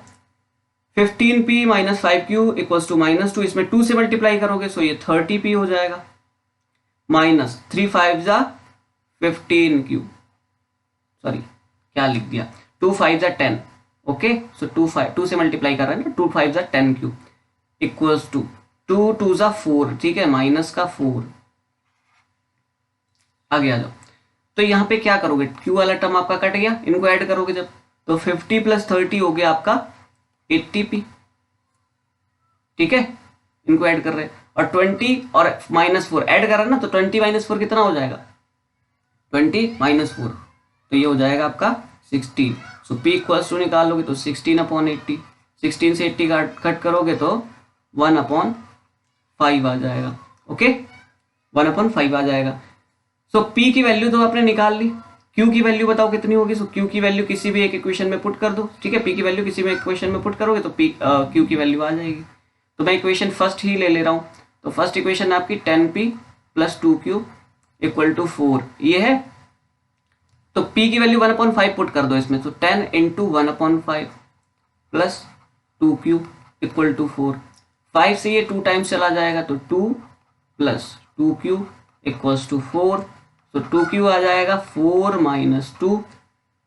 15P minus 5Q equals to -2, इसमें 2 से मल्टीप्लाई करोगे सो ये 30P हो जाएगा, माइनस 3 5 जा 15Q, सॉरी क्या लिख दिया, 2 5 जा 10, ओके। सो 2 से मल्टीप्लाई कर रहे हैं, 2 5 जा 10Q इक्वल्स टू 2 2 ज़ा 4, ठीक है, माइनस का 4। आगे आ जाओ। तो यहाँ पे क्या करोगे, क्यू वाला टर्म आपका कट गया, इनको ऐड करोगे जब, तो 50 + 30 हो गया आपका 80p, ठीक है, इनको ऐड कर रहे हैं। और 20 और -4 ऐड कर रहे हैं ना, तो 20 - 4 कितना हो जाएगा, 20 - 4, तो ये हो जाएगा आपका 16। सो p = निकालोगे तो 16/80, 16 से 80 कट करोगे तो 1/5 आ जाएगा। ओके, 1/5 आ जाएगा। सो p की वैल्यू तो आपने निकाल ली, q की वैल्यू बताओ कितनी होगी। सो q की वैल्यू किसी भी एक इक्वेशन में पुट कर दो, ठीक है, p की वैल्यू किसी भी इक्वेशन में पुट करोगे तो q की वैल्यू आ जाएगी। तो मैं इक्वेशन फर्स्ट ही ले ले रहा हूँ। तो फर्स्ट इक्वेशन आपकी 10p + 2q = 4, ये है। तो p की वैल्यू 1/5 पुट कर दो इसमें, तो 10 × 1/5 + 2q = 4। 5 से ये 2 टाइम्स चला जाएगा, तो 2 + 2q = 4। तो 2q आ जाएगा 4 - 2,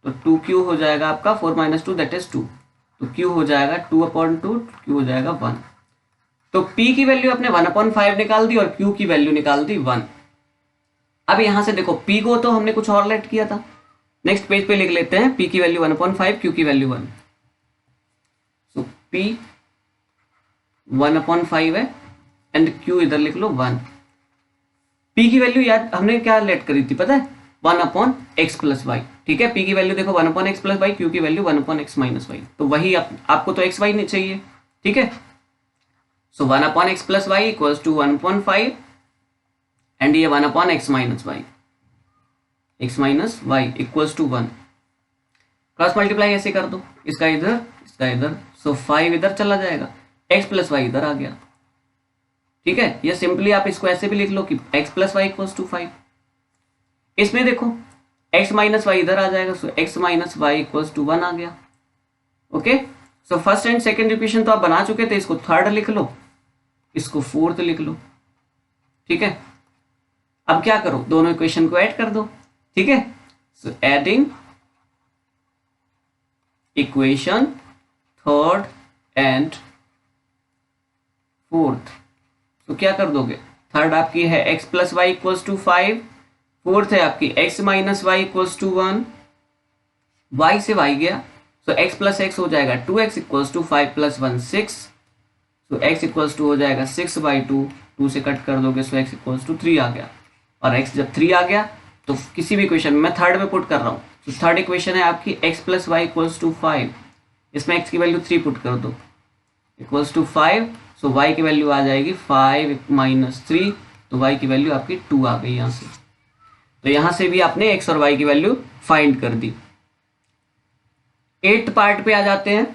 तो 2q हो जाएगा आपका 4 - 2 दैट इज 2। तो q हो जाएगा 2/2, q हो जाएगा 1। तो p की वैल्यू आपने 1/5 निकाल दी और q की वैल्यू निकाल दी 1। अब यहां से देखो p को तो हमने कुछ और लेट किया था, नेक्स्ट पेज पे लिख लेते हैं p की वैल्यू 1/5, q की वैल्यू 1। सो p 1/5 है एंड q इधर लिख लो 1। p की वैल्यू याद हमने क्या लेट करी थी पता है, 1/x + y, ठीक है। p की वैल्यू देखो 1/x + y, q की वैल्यू 1/x - y, तो वही आपको तो x y नहीं चाहिए, ठीक है। सो 1/x + y = 1/5 एंड ये 1/x - y, x - y = 1। Cross multiply ऐसे कर दो, इसका इधर, सो 5 इधर चला जाएगा, x + y इधर आ गया, ठीक है। ये सिंपली आप इसको ऐसे भी लिख लो कि x + y = 5। इसमें देखो x - y इधर आ जाएगा, सो x - y = 1 आ गया। Okay, so first and second equation तो आप बना चुके थे, इसको थर्ड लिख लो, इसको फोर्थ लिख लो, ठीक है। अब क्या करो, दोनों इक्वेशन को ऐड कर दो, ठीक है। So adding equation third and fourth, तो क्या कर दोगे, थर्ड आपकी है x + y = 5, फोर्थ है आपकी x - y = 1, y से y गया, सो x + x हो जाएगा 2x = 5 + 1 6, सो x = हो जाएगा 6/2, 2 से कट कर दोगे, सो x = 3 आ गया। और x जब 3 आ गया तो किसी भी इक्वेशन में मैं थर्ड में पुट कर रहा हूँ, तो थर्ड इक्वेशन है आपकी x + y = 5, इसमें x की वैल्यू 3 पुट कर दो, = 5, सो y की वैल्यू आ जाएगी 5 - 3, तो y की वैल्यू आपकी 2 आ गई यहाँ से। तो यहाँ से भी आपने x और y की वैल्यू फाइंड कर दी। 8th पार्ट पे आ जाते हैं,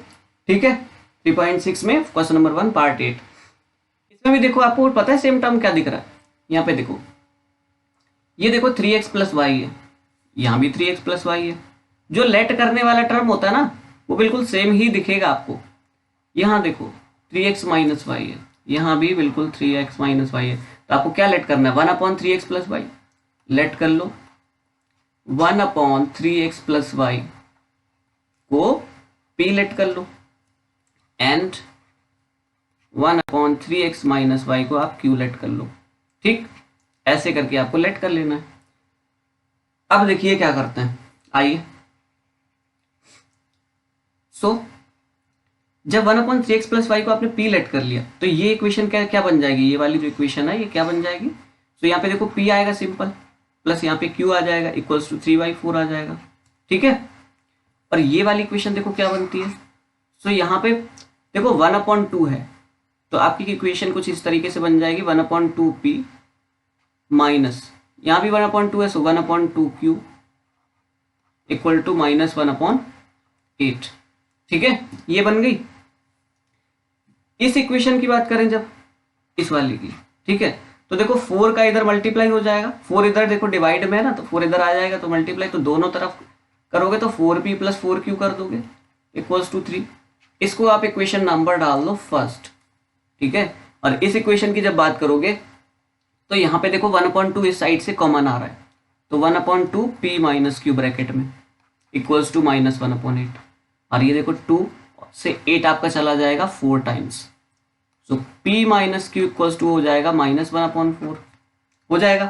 ठीक है, 3.6 में क्वेश्चन नंबर 1 पार्ट 8। इसमें भी देखो आपको पता है सेम टर्म क्या दिख रहा है, यहाँ पे देखो, ये देखो 3x + y है, यहाँ भी 3x + y है। जो लेट करने वाला टर्म होता है ना, वो बिल्कुल सेम ही दिखेगा आपको। यहाँ देखो 3x - y है, यहाँ भी बिल्कुल 3x - y है, तो आपको क्या लेट करना है, 1/3x + y लेट कर लो। 1/3x + y को p लेट कर लो एंड 1/3x - y को आप q लेट कर लो, ठीक, ऐसे करके आपको लेट कर लेना है। अब देखिए क्या करते हैं, आइए। सो जब 1/3x + y को आपने p लेट कर लिया, तो ये इक्वेशन क्या बन जाएगी, ये वाली जो इक्वेशन है ये क्या बन जाएगी। तो यहाँ पे देखो p आएगा सिंपल, प्लस यहाँ पे q आ जाएगा, = 3/4 आ जाएगा, ठीक है। और ये वाली इक्वेशन देखो क्या बनती है। सो यहाँ पे देखो 1/2 है, तो आपकी इक्वेशन कुछ इस तरीके से बन जाएगी, 1/2p माइनस, यहाँ भी 1/2 है, सो 1/2q = -1/8, ठीक है, ये बन गई। इस इक्वेशन की बात करें जब, इस वाली की, ठीक है, तो देखो 4 का इधर मल्टीप्लाई हो जाएगा, 4 इधर देखो डिवाइड में है ना, तो 4 इधर आ जाएगा, तो मल्टीप्लाई तो दोनों तरफ करोगे तो 4p + 4q कर दोगे, = 3। इसको आप इक्वेशन नंबर डाल दो फर्स्ट, ठीक है। और इस इक्वेशन की जब बात करोगे तो यहाँ पे देखो 1/2 इस साइड से कॉमन आ रहा है, तो 1/2p - q ब्रैकेट में = -1/8, और ये देखो 2 से 8 आपका चला जाएगा 4 times, so p minus q equals to हो जाएगा -1/4 हो जाएगा।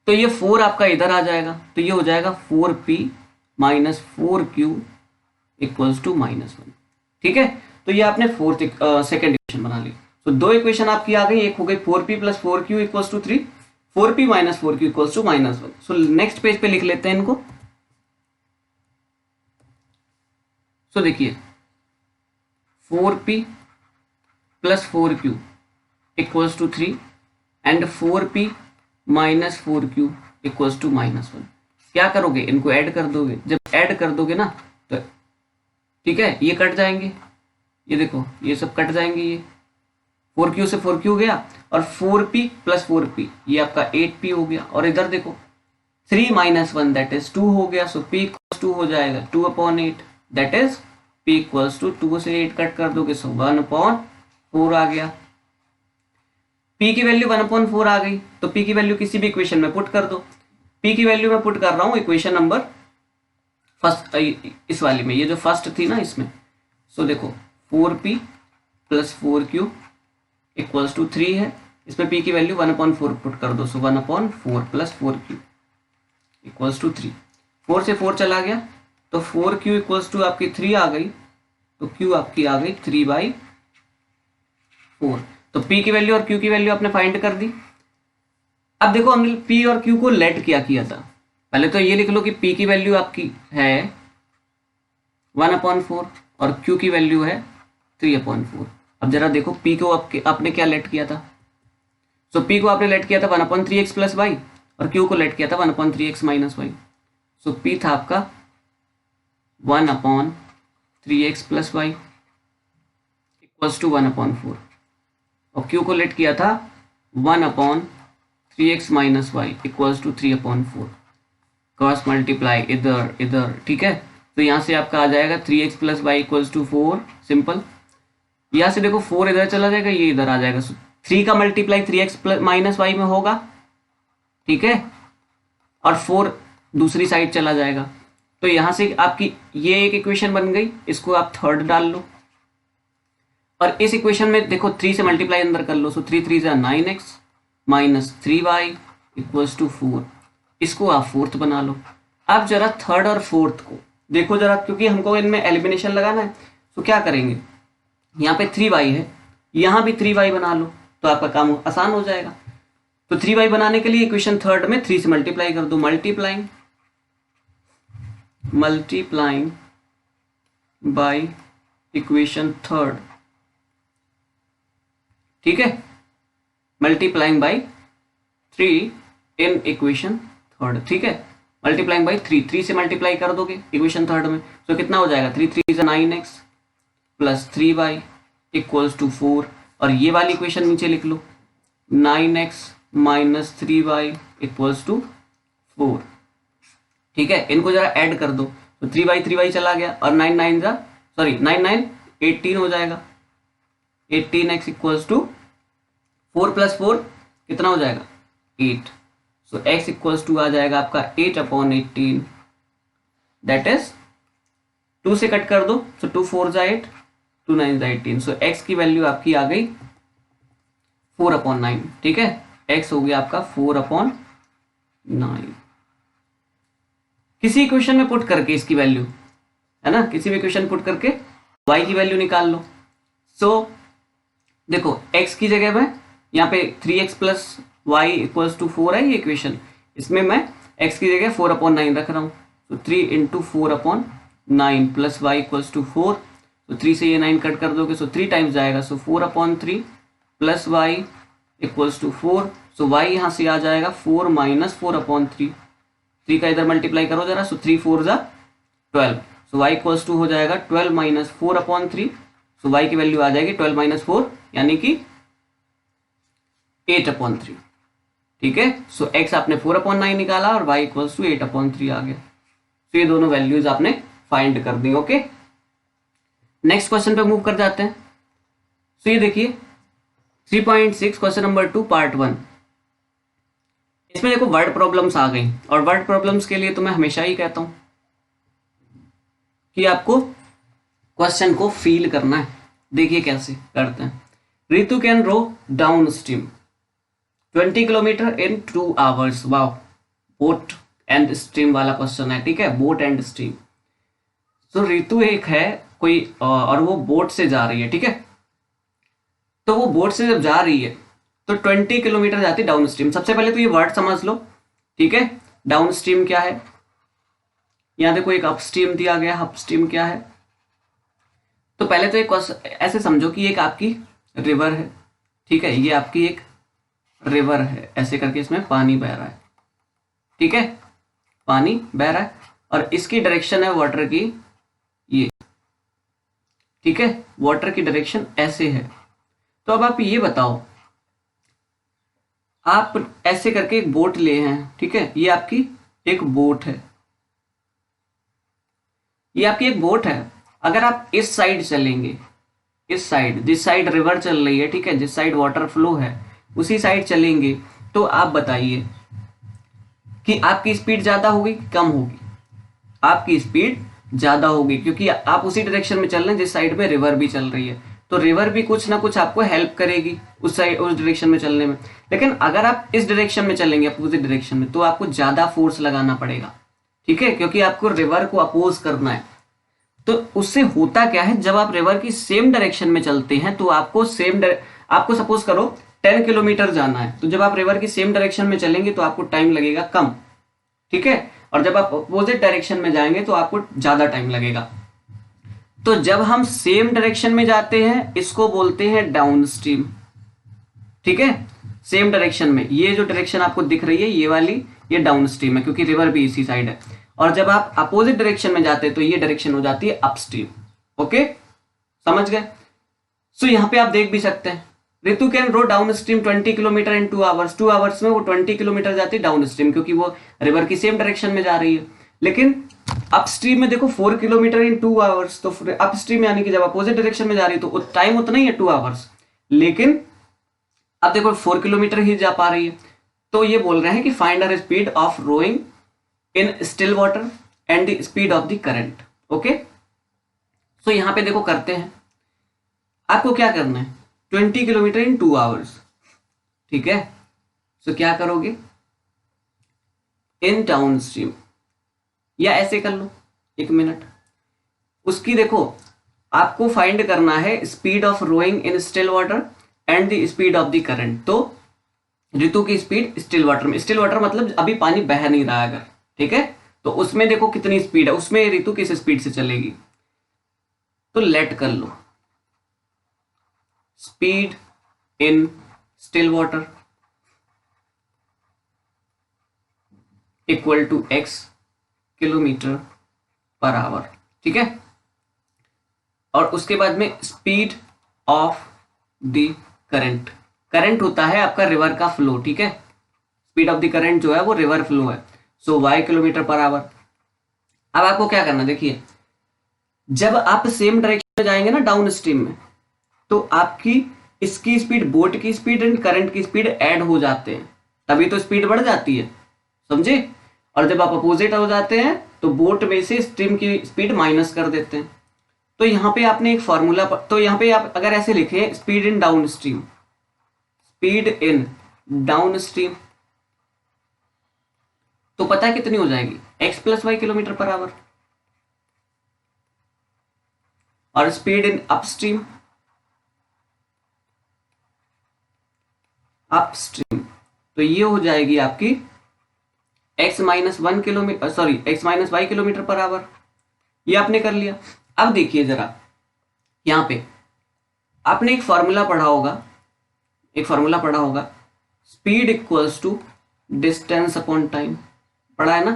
तो ये 4 आपका इधर आ जाएगा, तो ये हो जाएगा 4p minus 4q equals to -1। ठीक है, तो ये आपने सेकेंड इक्वेशन बना ली। तो दो इक्वेशन आपकी आ गई, एक हो गई 4p plus 4q equals to 3, 4p minus 4q equals to -1। So next page पे लिख लेते हैं इनको। सो देखिए 4p plus 4q equals to 3 and 4p minus 4q equals to -1। क्या करोगे, इनको ऐड कर दोगे। जब ऐड कर दोगे ना तो ठीक है, ये कट जाएंगे, ये देखो ये सब कट जाएंगे, ये 4q से 4q गया और 4p प्लस 4p ये आपका 8p हो गया। और इधर देखो 3 माइनस 1 दैट इज 2 हो गया। सो p इक्वल्स 2 हो जाएगा 2/8 that is p equals to 2 से 8 कट कर दोगे सो 1/4 आ गया। p की वैल्यू 1/4 आ गई, तो p की वैल्यू किसी भी इक्वेशन में पुट कर दो। p की वैल्यू मैं पुट कर रहा हूं इक्वेशन नंबर फर्स्ट, इस वाली में, ये जो फर्स्ट थी ना इसमें। सो देखो 4p plus 4q equals to 3 है, इसमें p की वैल्यू 1/4 पुट कर दो। सो 1/4 प्लस 4q इक्वल्स टू 3। 4 से 4 चला गया तो 4q इक्वल्स टू आपकी 3 आ गई, तो q आपकी आ गई 3/4। तो p की वैल्यू और q की वैल्यू आपने फाइंड कर दी। अब देखो हमने p और q को लेट किया था। पहले तो ये लिख लो कि p की वैल्यू आपकी है 1/4 और q की वैल्यू है 3/4। अब जरा देखो p को आपने क्या लेट किया था। सो p को आपने लेट किया था 1/3x प्लस वाई और q को लेट किया था 1/3x माइनस वाई। सो p था आपका 1/3x plus y equals to 1/4 और q को लेट किया था 1/3x minus y equals to 3/4। Cross multiply इधर इधर, ठीक है। तो यहाँ से आपका आ जाएगा 3x plus y equals to 4, simple. यहाँ से देखो 4 इधर चला जाएगा, ये इधर आ जाएगा। 3 का multiply 3x plus minus Y में होगा, ठीक है, और 4 दूसरी साइड चला जाएगा। तो यहाँ से आपकी ये एक इक्वेशन बन गई, इसको आप थर्ड डाल लो। और इस इक्वेशन में देखो 3 से मल्टीप्लाई अंदर कर लो। सो 3 3 जा 9x minus 3y equals to 4, इसको आप फोर्थ बना लो। अब जरा थर्ड और फोर्थ को देखो जरा, क्योंकि हमको इनमें एलिमिनेशन लगाना है। तो क्या करेंगे, यहाँ पे 3y है, यहाँ भी 3y बना लो, तो आपका काम आसान हो जाएगा। तो 3y बनाने के लिए इक्वेशन थर्ड में 3 से मल्टीप्लाई कर दो। मल्टीप्लाइंग बाय इक्वेशन थर्ड, ठीक है, multiplying by 3 in equation third, ठीक है, मल्टीप्लाइंग बाय 3 से मल्टीप्लाई कर दोगे इक्वेशन थर्ड में। तो कितना हो जाएगा 3 3 is 9x plus 3y equals to 4। और ये वाली इक्वेशन नीचे लिख लो 9x minus 3y equals to 4, ठीक है। इनको जरा ऐड कर दो, तो 3y चला गया और 9 9 18 हो जाएगा। 18x इक्वल्स टू 4 प्लस 4 कितना हो जाएगा 8। सो x इक्वल्स टू आ जाएगा आपका 8/18 दैट इज 2 से कट कर दो। सो 2 4 जा 8, 2 9 जा 18। सो x की वैल्यू आपकी आ गई 4/9, ठीक है। x हो गया आपका 4/9। किसी इक्वेशन में पुट करके इसकी वैल्यू है ना, किसी भी इक्वेशन पुट करके y की वैल्यू निकाल लो। सो देखो x की जगह में यहाँ पे 3x plus y equals to 4 है ये इक्वेशन, इसमें मैं x की जगह 4/9 रख रहा हूँ। तो 3 into 4/9 plus y equals to 4। तो 3 से ये 9 कट कर दोगे, सो 3 टाइम्स जाएगा। So 4/3 plus y equals to 4। So y यहाँ से आ जाएगा 4 माइनस 4/3। 3 का इधर मल्टीप्लाई करो जरा, सो 3 4 जा 12। सो वाई इक्वल्स टू हो जाएगा 12 माइनस 4/3। सो वाई की वैल्यू आ जाएगी 12 माइनस 4 यानी कि 8/3, ठीक है। सो x आपने 4/9 निकाला और y इक्वल्स टू 8/3 आ गया। तो ये दोनों वैल्यूज आपने फाइंड कर दी, ओके। नेक्स्ट क्वेश्चन पे मूव कर जाते हैं। सो ये देखिए 3.6 क्वेश्चन नंबर 2 पार्ट 1। इसमें देखो वर्ड प्रॉब्लम्स आ गई, और वर्ड प्रॉब्लम्स के लिए तो मैं हमेशा ही कहता हूं कि आपको क्वेश्चन को फील करना है, देखिए कैसे करते हैं। Ritu can row down stream 20 kilometre in 2 hours. वाह, बोट एंड स्ट्रीम वाला क्वेश्चन है, ठीक है, बोट एंड स्ट्रीम। तो रितु एक है कोई और वो बोट से जा रही है, ठीक है। तो वो बोट से जब जा रही है तो 20 किलोमीटर जाती है डाउन स्ट्रीम। सबसे पहले तो ये वर्ड समझ लो, ठीक है। डाउन स्ट्रीम क्या है, यहाँ देखो एक अप स्ट्रीम दिया गया, अप स्ट्रीम क्या है। तो पहले तो एक ऐसे समझो कि एक आपकी रिवर है, ठीक है, ये आपकी एक रिवर है, ऐसे करके इसमें पानी बह रहा है, ठीक है, पानी बह रहा है और इसकी डायरेक्शन है वाटर की ये, ठीक है, वाटर की डायरेक्शन ऐसे है। तो अब आप ये बताओ, आप ऐसे करके एक बोट ले हैं, ठीक है, ये आपकी एक बोट है, ये आपकी एक बोट है। अगर आप इस साइड चलेंगे, इस साइड, जिस साइड रिवर चल रही है, ठीक है, जिस साइड वाटर फ्लो है उसी साइड चलेंगे, तो आप बताइए कि आपकी स्पीड ज्यादा होगी कम होगी। आपकी स्पीड ज्यादा होगी क्योंकि आप उसी डायरेक्शन में चल रहे हैं जिस साइड में रिवर भी चल रही है। तो रिवर भी कुछ ना कुछ आपको हेल्प करेगी उस साइड, उस डायरेक्शन में चलने में। लेकिन अगर आप इस डायरेक्शन में चलेंगे, अपोजिट डायरेक्शन में, तो आपको ज्यादा फोर्स लगाना पड़ेगा, ठीक है, क्योंकि आपको रिवर को अपोज करना है। तो उससे होता क्या है, जब आप रिवर की सेम डायरेक्शन में चलते हैं तो आपको आपको सपोज करो 10 किलोमीटर जाना है, तो जब आप रिवर की सेम डायरेक्शन में चलेंगे तो आपको टाइम लगेगा कम, ठीक है, और जब आप अपोजिट डायरेक्शन में जाएंगे तो आपको ज्यादा टाइम लगेगा। तो जब हम सेम डायरेक्शन में जाते हैं इसको बोलते हैं डाउन स्ट्रीम, ठीक है, सेम डायरेक्शन में, ये जो डायरेक्शन आपको दिख रही है ये वाली, ये डाउन स्ट्रीम है क्योंकि रिवर भी इसी साइड है। और जब आप अपोजिट डायरेक्शन में जाते हैं तो ये डायरेक्शन हो जाती है अपस्ट्रीम। ओके, समझ गए। सो यहां पे आप देख भी सकते हैं, Ritu can row down stream 20 kilometre in 2 hours. 2 hours में वो 20 किलोमीटर जाती है डाउन स्ट्रीम क्योंकि वो रिवर की सेम डायरेक्शन में जा रही है। लेकिन अपस्ट्रीम में देखो 4 किलोमीटर इन 2 आवर्स, तो अपस्ट्रीम यानी कि जब अपोजिट डायरेक्शन में जा रही है तो टाइम उतना ही है 2 आवर्स, लेकिन अब देखो 4 किलोमीटर ही जा पा रही है। तो ये बोल रहे हैं कि find the speed of rowing in still water and the speed of the current. Okay, so यहां पे देखो करते हैं, आपको क्या करना है, 20 किलोमीटर इन 2 आवर्स, ठीक है। सो क्या करोगे, इन डाउन स्ट्रीम, या ऐसे कर लो 1 मिनट, उसकी देखो आपको फाइंड करना है speed of rowing in still water and the speed of the current. तो ऋतु की स्पीड स्टिल वाटर में, स्टिल वाटर मतलब अभी पानी बह नहीं रहा है अगर, ठीक है, तो उसमें देखो कितनी स्पीड है, उसमें ऋतु किस स्पीड से चलेगी। तो लेट कर लो speed in still water equal to x kilometre per hour, ठीक है, और उसके बाद में speed of the current, current होता है आपका रिवर का फ्लो, ठीक है, स्पीड ऑफ द करंट जो है वो रिवर फ्लो है, सो y किलोमीटर पर आवर। अब आपको क्या करना, देखिए जब आप सेम डायरेक्शन में जाएंगे ना डाउन स्ट्रीम में, तो आपकी इसकी स्पीड, बोट की स्पीड एंड करंट की स्पीड ऐड हो जाते हैं, तभी तो स्पीड बढ़ जाती है, समझे। और जब आप अपोजिट हो जाते हैं तो बोट में से स्ट्रीम की स्पीड माइनस कर देते हैं। तो यहाँ पे आपने एक फॉर्मूला, तो यहाँ पे आप अगर ऐसे लिखें speed in down stream, speed in down stream, तो पता है कितनी हो जाएगी, x plus y kilometre per hour. और स्पीड इन अपस्ट्रीम, अपस्ट्रीम, तो ये हो जाएगी आपकी x minus 1 kilometre, sorry x minus y kilometre per hour. ये आपने कर लिया। अब देखिए जरा, यहां पे आपने एक फॉर्मूला पढ़ा होगा, एक फॉर्मूला पढ़ा होगा, speed equals to distance upon time, पढ़ा है ना।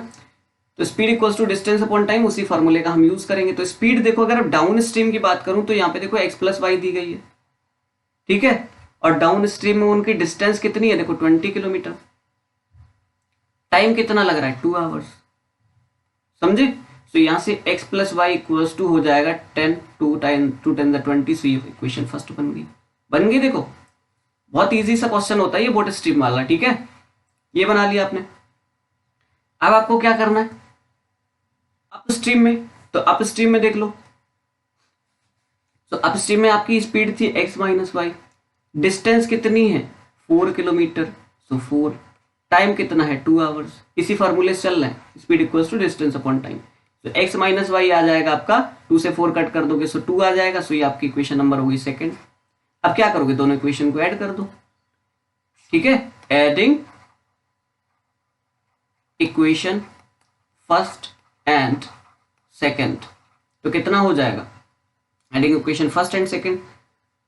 तो speed equals to distance upon time, उसी फॉर्मूले का हम यूज करेंगे। तो स्पीड देखो, अगर अब डाउन स्ट्रीम की बात करूं तो यहाँ पे देखो x प्लस वाई दी गई है, ठीक है, और डाउन स्ट्रीम में उनकी डिस्टेंस कितनी है, देखो 20 किलोमीटर, टाइम कितना लग रहा है, 2 आवर्स, समझे। तो यहां से x plus y equals to हो जाएगा 10 टू 10 द 20। सो ये इक्वेशन फर्स्ट बन गई, बन गई। देखो बहुत इजी सा क्वेश्चन होता है ये बोट स्ट्रीम वाला, ठीक है, ये बना लिया आपने। अब आपको क्या करना है अप स्ट्रीम में, तो अप स्ट्रीम में देख लो, तो अपस्ट्रीम में आपकी स्पीड थी x माइनस वाई, डिस्टेंस कितनी है 4 किलोमीटर, सो 4, टाइम कितना है 2 आवर्स, इसी फार्मूले से चल रहे हैं, speed equals to distance upon time. तो x माइनस वाई आ जाएगा आपका, 2 से 4 कट कर दोगे सो 2 आ जाएगा, सो ये आपकी इक्वेशन नंबर होगी सेकंड। अब क्या करोगे, दोनों इक्वेशन को ऐड कर दो, ठीक है, adding equation first and second, तो कितना हो जाएगा, adding equation first and second.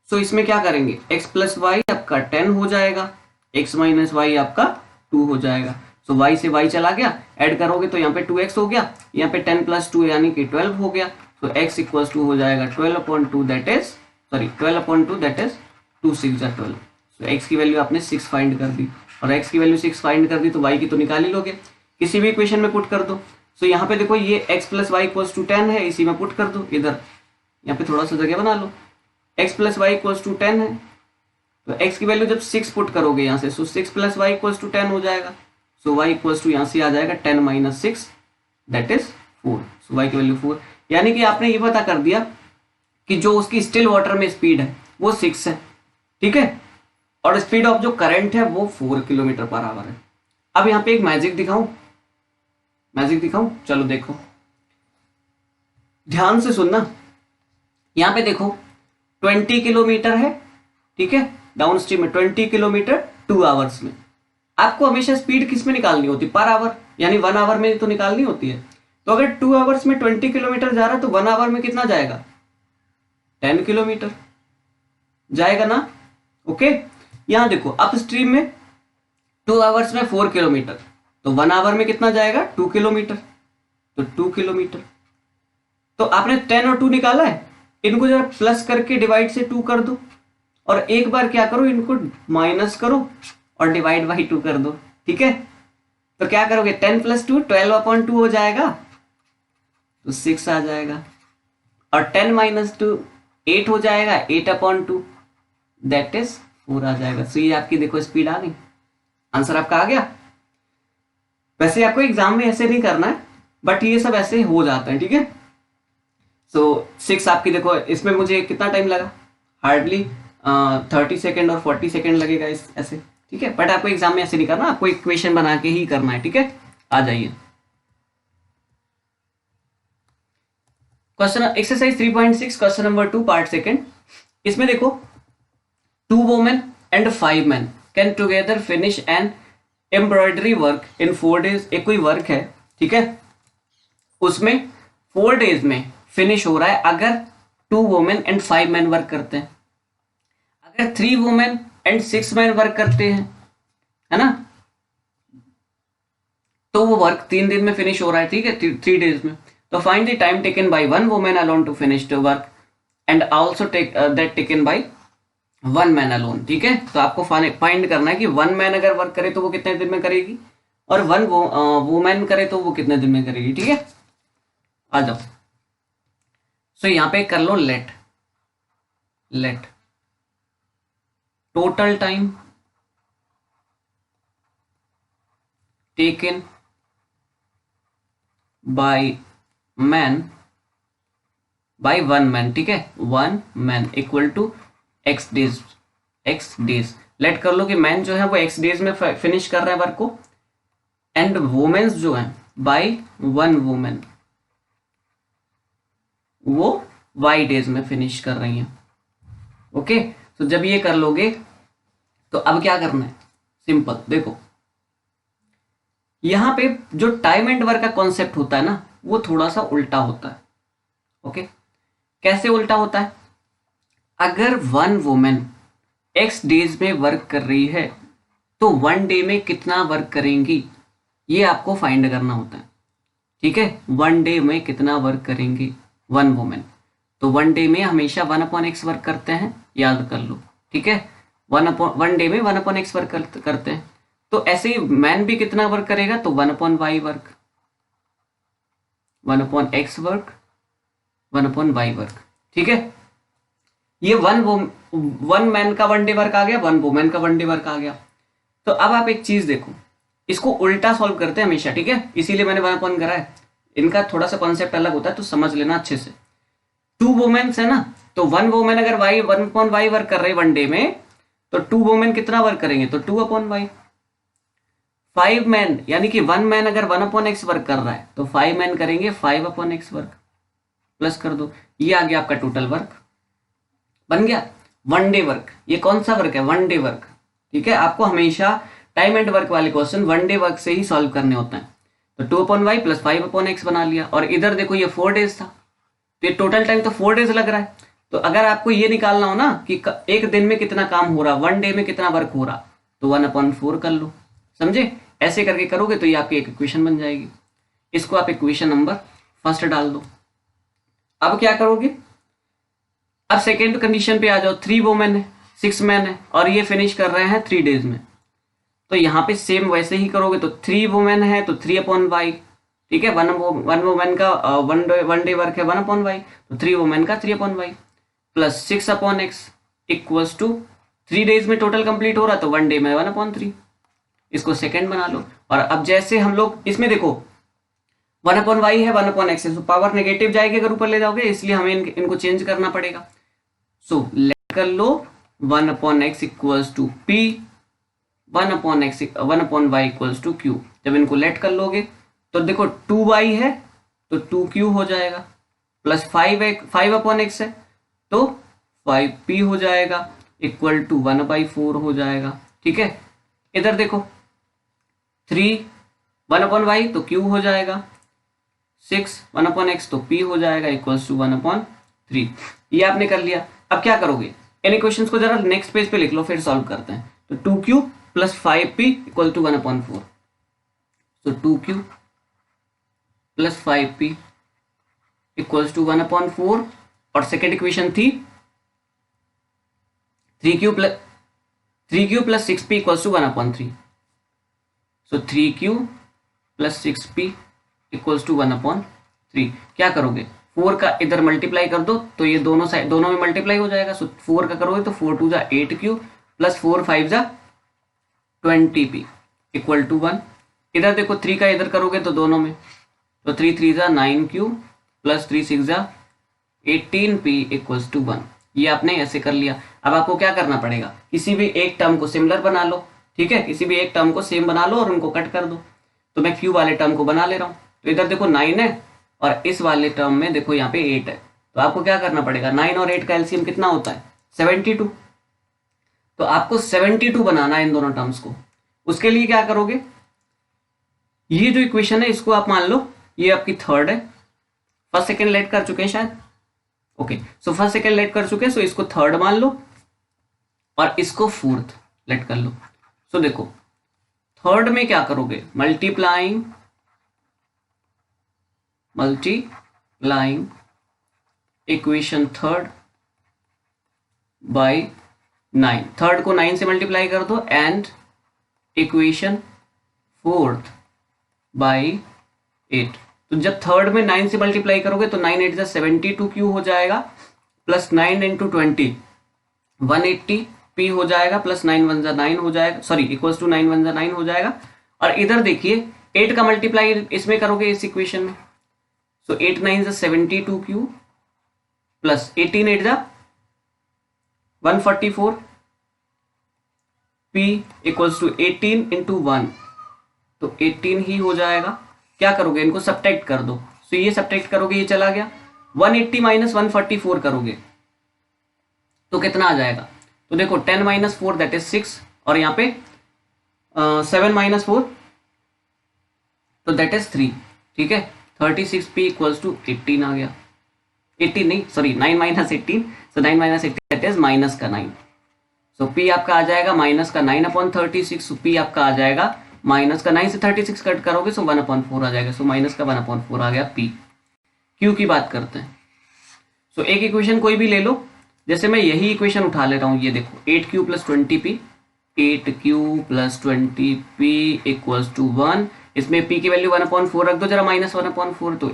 So इसमें क्या करेंगे, x प्लस वाई आपका 10 हो जाएगा, x माइनस वाई आपका 2 हो जाएगा। सो y से y चला गया, ऐड करोगे तो यहाँ पे 2x हो गया, यहाँ पे 10 प्लस 2 यानी कि 12 हो गया। तो x इक्वल्स टू हो जाएगा 12/2 that is 12/2 that is 2 6 12। So x की वैल्यू आपने 6 फाइंड कर दी, और x की वैल्यू 6 फाइंड कर दी तो y की तो निकाल ही लोगे, किसी भी इक्वेशन में पुट कर दो। सो यहाँ पे देखो ये x plus y equals to 10 है, इसी में पुट कर दो, इधर यहाँ पे थोड़ा सा जगह बना लो, x plus y equals to 10 है, तो x की वैल्यू जब 6 पुट करोगे यहाँ से, सो 6 प्लस वाई इक्वल्स टू 10 हो जाएगा। सो y इक्वल्स टू यहाँ से आ जाएगा 10 minus 6 that is 4। So y की वैल्यू 4, यानी कि आपने ये पता कर दिया कि जो उसकी स्टिल वाटर में स्पीड है वो 6 है, ठीक है, और स्पीड ऑफ जो करंट है वो 4 किलोमीटर पर आवर है। अब यहाँ पे एक मैजिक दिखाऊं, चलो देखो ध्यान से सुनना। यहाँ पे देखो 20 किलोमीटर है, ठीक है, डाउन स्ट्रीम में 20 किलोमीटर 2 आवर्स में। आपको हमेशा स्पीड किस में निकालनी होती है, पर आवर, यानी 1 आवर में तो निकालनी होती है। तो अगर 2 आवर्स में 20 किलोमीटर जा रहा है तो 1 आवर में कितना जाएगा, 10 किलोमीटर जाएगा ना। ओके, यहां देखो अप स्ट्रीम में 2 आवर्स में 4 किलोमीटर, तो 1 आवर में कितना जाएगा 2 किलोमीटर, तो 2 किलोमीटर। तो आपने 10 और 2 निकाला है, इनको जरा प्लस करके डिवाइड से 2 कर दो, और एक बार क्या करो, इनको माइनस करो और डिवाइड बाई 2 कर दो, ठीक है। तो क्या करोगे, 10 प्लस 2 12/2 हो जाएगा, तो 6 आ जाएगा, और 10 माइनस 2 8 हो जाएगा, 8/2 दैट इज 4 आ जाएगा। सो ये आपकी देखो स्पीड आ गई, आंसर आपका आ गया। वैसे आपको एग्जाम में ऐसे नहीं करना है, बट ये सब ऐसे हो जाता है, ठीक है। सो 6 आपकी देखो, इसमें मुझे कितना टाइम लगा, हार्डली 30 सेकेंड और 40 सेकेंड लगेगा इस ऐसे, ठीक है। बट आपको एग्जाम में ऐसे नहीं करना, आपको इक्वेशन बना के ही करना है, ठीक है। आ जाइए question exercise 3.6 question number 2 part second. इसमें देखो 2 women and 5 men can together finish an embroidery work in 4 days। एक कोई वर्क है, ठीक है, उसमें 4 days में फिनिश हो रहा है अगर 2 वुमेन एंड 5 men वर्क करते हैं। अगर 3 वुमेन एंड 6 men वर्क करते हैं, है ना, तो वो वर्क 3 दिन में फिनिश हो रहा है, ठीक है, 3 days में। तो find the time taken by 1 woman alone to finish the work and also that taken by 1 man alone, ठीक है। तो आपको फाइंड करना है कि 1 man अगर वर्क करे तो वो कितने दिन में करेगी, और 1 वुमेन करे तो वो कितने दिन में करेगी, ठीक है। आ जाओ, सो यहां पे कर लो let total time taken by man by 1 man, ठीक है, 1 man equal to x days. Let कर लो कि मैन जो है वो x डेज में फिनिश कर रहा है वर्क को, एंड वुमेन्स जो है बाय 1 woman वो y डेज में फिनिश कर रही हैं। ओके, तो जब ये कर लोगे तो अब क्या करना है, सिंपल देखो, यहां पे जो टाइम एंड वर्क का कॉन्सेप्ट होता है ना, वो थोड़ा सा उल्टा होता है। ओके, कैसे उल्टा होता है, अगर 1 woman x डेज में वर्क कर रही है तो 1 day में कितना वर्क करेंगी, ये आपको फाइंड करना होता है, ठीक है। 1 day में कितना वर्क करेंगी 1 woman, तो 1 day में हमेशा 1/x वर्क करते हैं, याद कर लो, ठीक है। 1 day में 1/x वर्क करते हैं, तो ऐसे ही मैन भी कितना वर्क करेगा, तो 1/y work, 1/x work, 1/y work, ठीक है। ये 1 मैन का 1 day वर्क आ गया, 1 वुमेन का 1 day वर्क आ गया। तो अब आप एक चीज देखो, इसको उल्टा सॉल्व करते हैं हमेशा, ठीक है, इसीलिए मैंने 1/करा है। इनका थोड़ा सा कॉन्सेप्ट अलग होता है, तो समझ लेना अच्छे से। 2 वुमेन्स है ना, तो 1 वोमेन अगर वाई 1/y वर्क कर रहे हैं 1 डे में, तो 2 वोमेन कितना वर्क करेंगे, तो 2/y। 5 मैन यानी कि 1 मैन अगर 1/x वर्क कर रहा है तो 5 मैन करेंगे 5/x वर्क, प्लस कर दो, ये आ गया आपका टोटल वर्क बन गया। 1 डे वर्क, ये कौन सा वर्क है, 1 डे वर्क, ठीक है। आपको हमेशा टाइम एंड वर्क वाले क्वेश्चन 1 डे वर्क से ही सॉल्व करने होते हैं। तो 2/y प्लस 5/x बना लिया, और इधर देखो ये 4 डेज था, तो ये टोटल टाइम तो 4 डेज लग रहा है। तो अगर आपको ये निकालना हो ना कि एक दिन में कितना काम हो रहा, 1 डे में कितना वर्क हो रहा, तो 1/4 कर लो, समझे। ऐसे करके करोगे तो ये आपकी एक इक्वेशन बन जाएगी। इसको आप इक्वेशन नंबर फर्स्ट डाल दो। अब क्या करोगे, अब सेकेंड कंडीशन पे आ जाओ। 3 वोमेन है, 6 मैन है, और ये फिनिश कर रहे हैं 3 डेज में, तो यहाँ पे सेम वैसे ही करोगे। तो 3 वोमेन है तो 3/y, ठीक है। 1 वोमेन का 1 डे वर्क है 1/y, तो 3 वोमेन का 3/y plus 6/x equals to 3 days में टोटल कंप्लीट हो रहा, तो 1 डे में 1/3। इसको सेकेंड बना लो। और अब जैसे हम लोग इसमें देखो 1/y है 1/x है, तो पावर नेगेटिव जाएगी अगर ऊपर ले जाओगे, इसलिए हमें इनको चेंज करना पड़ेगा। सो लेट कर लो 1/x equals to p, 1/y equals to q। जब इनको लेट कर लोगे तो देखो 2y है तो 2q हो जाएगा, प्लस 5/x है तो 5p हो जाएगा, इक्वल टू 1/4 हो जाएगा, ठीक है। इधर देखो 3 1/y तो q हो जाएगा, 6 1/x तो p हो जाएगा, इक्वल्स टू 1/3। ये आपने कर लिया। अब क्या करोगे, इन इक्वेशंस को जरा नेक्स्ट पेज पे लिख लो, फिर सॉल्व करते हैं। तो 2q plus 5p equal to 1/4, तो 2q plus 5p equals to 1/4, और सेकेंड इक्वेशन थी 3q plus 6p equals to 1/3। So 3q plus 6p equals to 1/3। क्या करोगे, 4 का इधर मल्टीप्लाई कर दो, तो ये दोनों साइड दोनों में मल्टीप्लाई हो जाएगा। सो 4 का करोगे तो 4 2 जा 8q प्लस 4 5 जा 20p इक्वल टू 1। इधर देखो 3 का इधर करोगे तो दोनों में, तो 3 3 जा 9q प्लस 3 6 जा 18p इक्वल्स टू 1। ये आपने ऐसे कर लिया। अब आपको क्या करना पड़ेगा, किसी भी एक टर्म को सिमिलर बना लो, ठीक है। किसी भी एक टर्म को सेम बना लो और उनको कट कर दो। तो मैं q वाले टर्म को बना ले रहा हूँ, तो इधर देखो 9 है, और इस वाले टर्म में देखो यहाँ पे 8 है। तो आपको क्या करना पड़ेगा, 9 और 8 का एलसीएम कितना होता है 72। तो आपको 72 बनाना है इन दोनों टर्म्स को। उसके लिए क्या करोगे, ये जो इक्वेशन है इसको आप मान लो ये आपकी थर्ड है, फर्स्ट सेकेंड लेट कर चुके हैं शायद, okay. So first second let कर चुके हैं, सो इसको थर्ड मान लो और इसको फोर्थ लेट कर लो। सो देखो थर्ड में क्या करोगे, multiplying equation third by 9, third को 9 से मल्टीप्लाई कर दो, एंड इक्वेशन फोर्थ बाय 8। तो जब थर्ड में 9 से मल्टीप्लाई करोगे तो 9 8 72q हो जाएगा, प्लस 9 इंटू 20 180p हो जाएगा, प्लस 9 1 9 हो जाएगा, सॉरी इक्वल्स टू 9 1 9 हो जाएगा। और इधर देखिए 8 का मल्टीप्लाई इसमें करोगे इस इक्वेशन में, so 8 9 72q plus 18 8 144 p equals to 18 into 1, तो 18 ही हो जाएगा। क्या करोगे, इनको सब्ट्रैक्ट कर दो। सो ये सब्ट्रैक्ट करोगे, ये चला गया, 180 माइनस 144 करोगे तो कितना आ जाएगा। तो देखो 10 माइनस 4 दैट इज 6, और यहाँ पे 7 माइनस 4 तो दैट इज 3, ठीक है। 36p इक्वल्स टू 18 आ गया, 18 नहीं sorry 9 minus 18, so 9 minus 18 that is minus का 9। सो p आपका आ जाएगा माइनस का 9/36, सो p आपका आ जाएगा माइनस का 9 से 36 कट करोगे सो 1/4 आ जाएगा, सो माइनस का 1/4 आ गया p। q की बात करते हैं। सो एक इक्वेशन कोई भी ले लो, जैसे मैं यही इक्वेशन उठा ले रहा हूँ, ये देखो 8q plus 20p, 8q plus 20p equals to 1। इसमें p की वैल्यू 1/4 रख दो जरा, माइनस 1/4, तो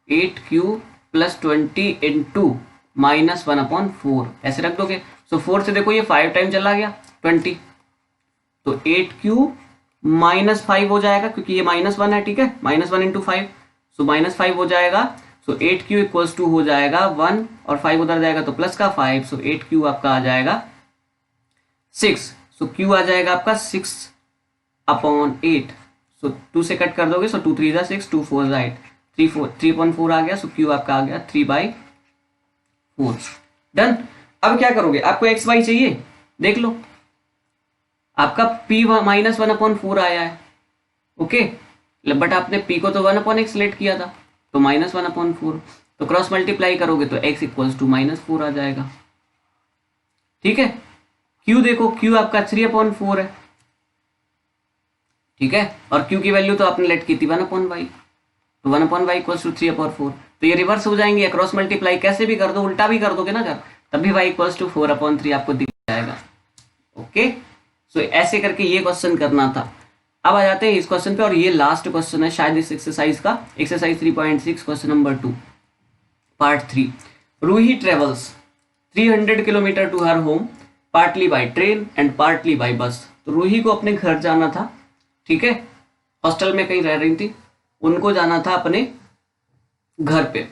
8q प्लस 20 इंटू माइनस 1/4 ऐसे रख दोगे। सो 4 से देखो ये 5 टाइम चला गया 20, तो 8q माइनस 5 हो जाएगा, क्योंकि ये -1 है, ठीक है। -1 इंटू 5, सो -5 हो जाएगा। सो 8q इक्वल्स टू हो जाएगा 1 और 5 उधर जाएगा तो प्लस का 5, सो 8q आपका आ जाएगा 6, सो q आ जाएगा आपका 6/8, सो 2 से कट कर दोगे, सो 2 3 6, 2 4 8, 3.4 आ गया, सो q आपका आ गया 3/4। डन। अब क्या करोगे, आपको एक्स वाई चाहिए, देख लो आपका p -1/4 आया है, ओके, बट आपने p को तो 1/x सेलेक्ट किया था, तो -1/4, तो क्रॉस मल्टीप्लाई करोगे तो x इक्वल्स टू -4 आ जाएगा। ठीक है, q देखो, q आपका 3/4 है, ठीक है, और q की वैल्यू तो आपने लेट की थी 1/y, तो 1/y इक्वल्स टू 3/4, तो ये रिवर्स हो जाएंगे, या क्रॉस मल्टीप्लाई कैसे भी कर दो, उल्टा भी कर दोगे ना अगर, तब भी y इक्वल्स टू 4/3 आपको दिख जाएगा। ओके, सो ऐसे करके ये क्वेश्चन करना था। अब आ जाते हैं इस क्वेश्चन पे, और ये लास्ट क्वेश्चन है शायद इस एक्सरसाइज का, exercise 3.6 question number 2 part 3। Ruhi travels 300 kilometre to her home partly by train and partly by bus. तो रूही को अपने घर जाना था, ठीक है, हॉस्टल में कहीं रह रही थी, उनको जाना था अपने घर पे।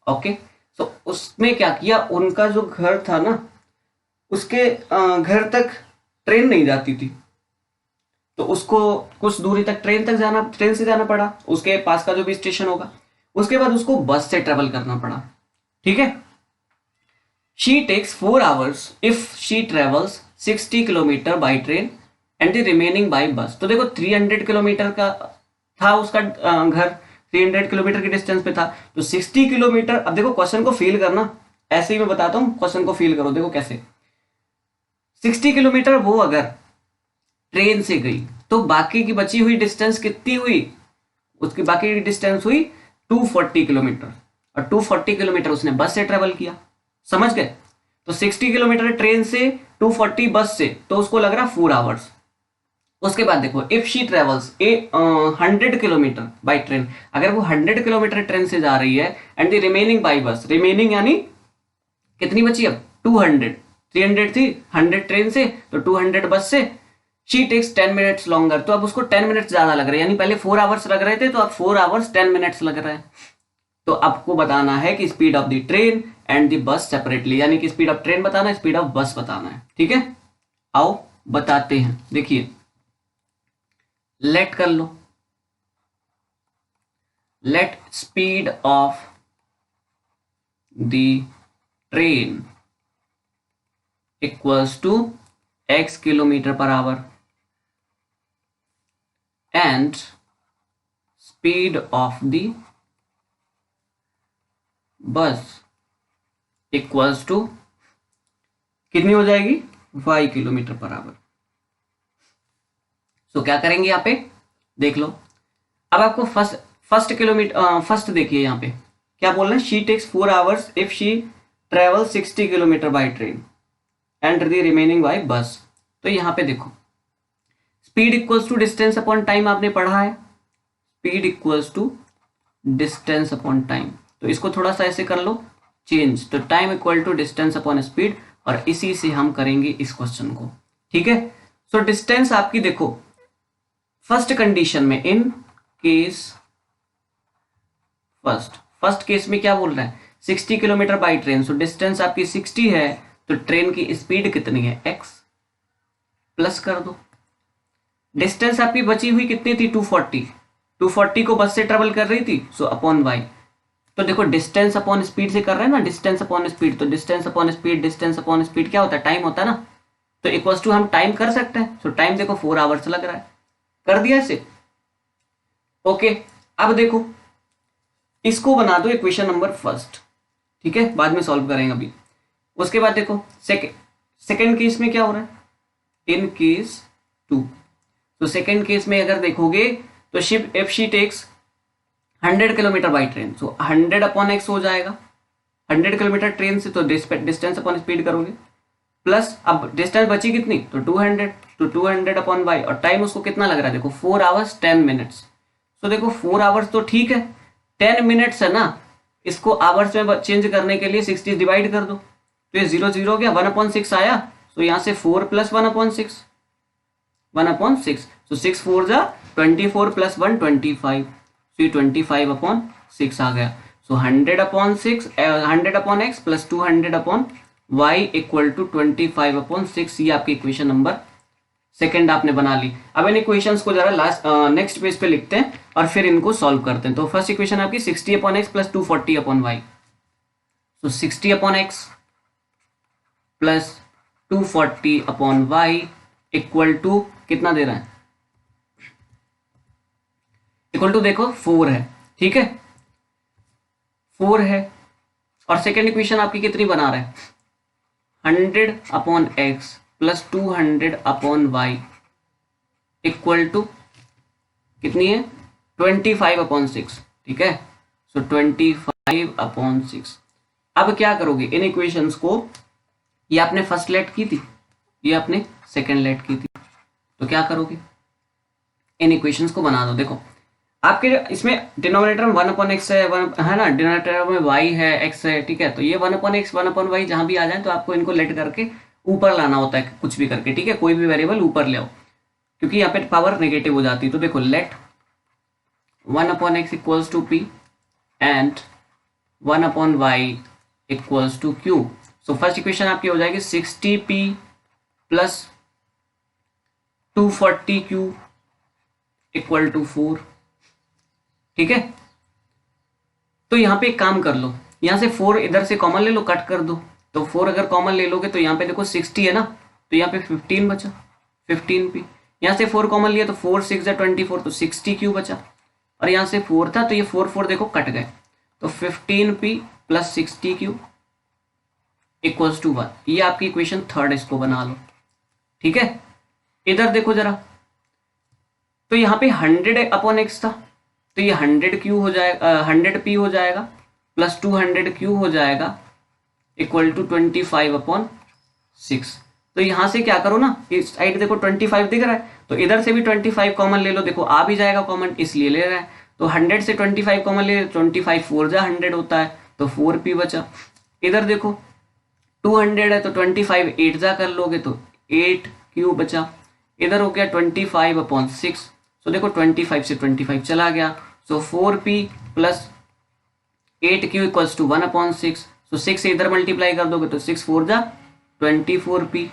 ओके, तो उसने क्या किया, उनका जो घर था ना, उसके घर तक ट्रेन नहीं जाती थी, तो उसको कुछ दूरी तक ट्रेन से जाना पड़ा, उसके पास का जो भी स्टेशन होगा, उसके बाद उसको बस से ट्रेवल करना पड़ा। ठीक है, she takes 4 hours if she travels 60 kilometre by train and the remaining by bus. तो देखो 300 किलोमीटर का था उसका घर, 300 किलोमीटर की डिस्टेंस पे था, तो 60 किलोमीटर। अब देखो क्वेश्चन को फील करना, ऐसे ही मैं बताता हूं, क्वेश्चन को फील करो, देखो कैसे। 60 किलोमीटर वो अगर ट्रेन से गई, तो बाकी की बची हुई डिस्टेंस कितनी हुई, उसकी बाकी की डिस्टेंस हुई 240 किलोमीटर, और 240 किलोमीटर उसने बस से ट्रेवल किया। समझ गए? तो 60 किलोमीटर ट्रेन से, 240 बस से, तो उसको लग रहा 4 hours। उसके बाद देखो, if she travels 100 kilometre by train, अगर वो 100 किलोमीटर ट्रेन से जा रही है, एंड द रिमेनिंग बाई बस, रिमेनिंग यानी कितनी बची अब 200, 300 थी, 100 ट्रेन से तो 200 बस से, शी टेक्स 10 मिनट्स लॉन्गर, तो अब उसको 10 मिनट्स ज्यादा लग रहे हैं, यानी पहले 4 hours लग रहे थे, तो अब 4 hours 10 मिनट्स लग रहे हैं। तो आपको बताना है कि speed of the train and the bus separately, यानी कि स्पीड ऑफ ट्रेन बताना है, स्पीड ऑफ बस बताना है। ठीक है, आओ बताते हैं। देखिए, लेट कर लो, let speed of the train equals to x kilometre per hour and speed of the bus equals to कितनी हो जाएगी, y किलोमीटर पर आवर। तो क्या करेंगे यहाँ पे, देख लो। अब आपको फर्स्ट देखिए, यहाँ पे क्या बोल रहे हैं, she takes 4 hours if she travel 60 kilometre by train and the remaining by bus. तो यहाँ पे देखो, speed equals to distance upon time आपने पढ़ा है, speed equals to distance upon time, तो इसको थोड़ा सा ऐसे कर लो चेंज, तो time equal to distance upon speed, और इसी से हम करेंगे इस क्वेश्चन को। ठीक है, सो डिस्टेंस आपकी देखो, फर्स्ट कंडीशन में, इन केस फर्स्ट केस में क्या बोल रहा है, 60 kilometre by train, so distance आपकी 60 है, तो ट्रेन की स्पीड कितनी है, x, प्लस कर दो। डिस्टेंस आपकी बची हुई कितनी थी, 240 को बस से ट्रेवल कर रही थी, सो अपॉन y। तो देखो डिस्टेंस अपॉन स्पीड से कर रहे हैं ना, डिस्टेंस अपॉन स्पीड, तो डिस्टेंस अपॉन स्पीड क्या होता है, टाइम होता है ना, तो इक्वल्स टू हम टाइम कर सकते हैं। सो टाइम देखो 4 hours लग रहा है, कर दिया इसे। ओके, अब देखो इसको बना दो इक्वेशन नंबर फर्स्ट, ठीक है, बाद में सॉल्व करेंगे अभी। उसके बाद देखो सेकंड केस में क्या हो रहा है, इन केस 2, तो सेकंड केस में अगर देखोगे तो ship if she takes 100 kilometre by train, so 100 upon x हो जाएगा, 100 किलोमीटर ट्रेन से, तो डिस्टेंस अपॉन स्पीड करोगे, प्लस अब डिस्टेंस बची कितनी, तो 200, तो 200 अपॉन y, और टाइम उसको कितना लग रहा है, देखो 4 hours 10 minutes। तो देखो 4 hours तो ठीक है, 10 minutes है ना, इसको आवर्स में चेंज करने के लिए 60 डिवाइड कर दो, तो ये 0 0 हो गया, 1/6 आया, तो यहाँ से 4 प्लस 1/6, 1/6, तो 6 4 जा 24 प्लस 1 25, तो ये 25/6 आ गया। So 100/6 100/x plus 200/y equal to 25/6। ये आपकी इक्वेशन नंबर सेकंड आपने बना ली। अब इन इक्वेशंस को जरा लास्ट नेक्स्ट पेज पे लिखते हैं और फिर इनको सॉल्व करते हैं। तो फर्स्ट इक्वेशन आपकी 60/x प्लस 240/y। सो 60/x plus 240/y equal to कितना दे रहा है, इक्वल टू देखो 4 है, ठीक है 4 है। और सेकेंड इक्वेशन आपकी कितनी बना रहा है, 100/x plus 200/y equal to कितनी है 25/6, ठीक है। सो 25/6। अब क्या करोगे इन इक्वेशंस को, ये आपने फर्स्ट लेट की थी, ये आपने सेकेंड लेट की थी, तो क्या करोगे इन इक्वेशंस को बना दो। देखो आपके इसमें डिनोमिनेटर में 1/x है ना, डिनोमिनेटर में y है, x है, ठीक है। तो ये 1/x 1/y जहां भी आ जाए तो आपको इनको लेट करके ऊपर लाना होता है कुछ भी करके, ठीक है। कोई भी वेरिएबल ऊपर ले आओ क्योंकि यहाँ पे पावर नेगेटिव हो जाती है। तो देखो let 1/x equals to p and 1/y equals to q। So first equation आपकी हो जाएगी 60p plus 240q equal to 4, ठीक है। तो यहाँ पे एक काम कर लो, यहाँ से 4 इधर से कॉमन ले लो, कट कर दो। तो 4 अगर कॉमन ले लोगे तो यहाँ पे देखो 60 है ना, तो यहाँ पे 15 बचा, 15p। यहाँ से 4 कॉमन लिया तो 4 6 24, तो 60q बचा। और यहाँ से 4 था तो ये 4 देखो कट गए, तो 15p plus 60q equals to 1। ये आपकी इक्वेशन थर्ड, इसको बना लो, ठीक है। इधर देखो जरा, तो यहाँ पे 100/x था तो ये 100q हो जाएगा, 100p हो जाएगा प्लस 200q हो जाएगा इक्वल टू 25/6। तो यहाँ से क्या करो ना, इस साइड देखो 25 दिख रहा है तो इधर से भी 25 कॉमन ले लो, देखो आ भी जाएगा कॉमन इसलिए ले रहा है। तो 100 से 25 कॉमन ले, 25 4 जा 100 होता है तो 4p बचा। इधर देखो 200 है तो 25 8 जा कर लोगे तो 8q बचा। इधर हो गया 25/6। सो देखो 25 से 25 चला गया, so 4p plus 8q equals to 1/6। So 6 से इधर मल्टीप्लाई कर दोगे तो 6 4 जा 24p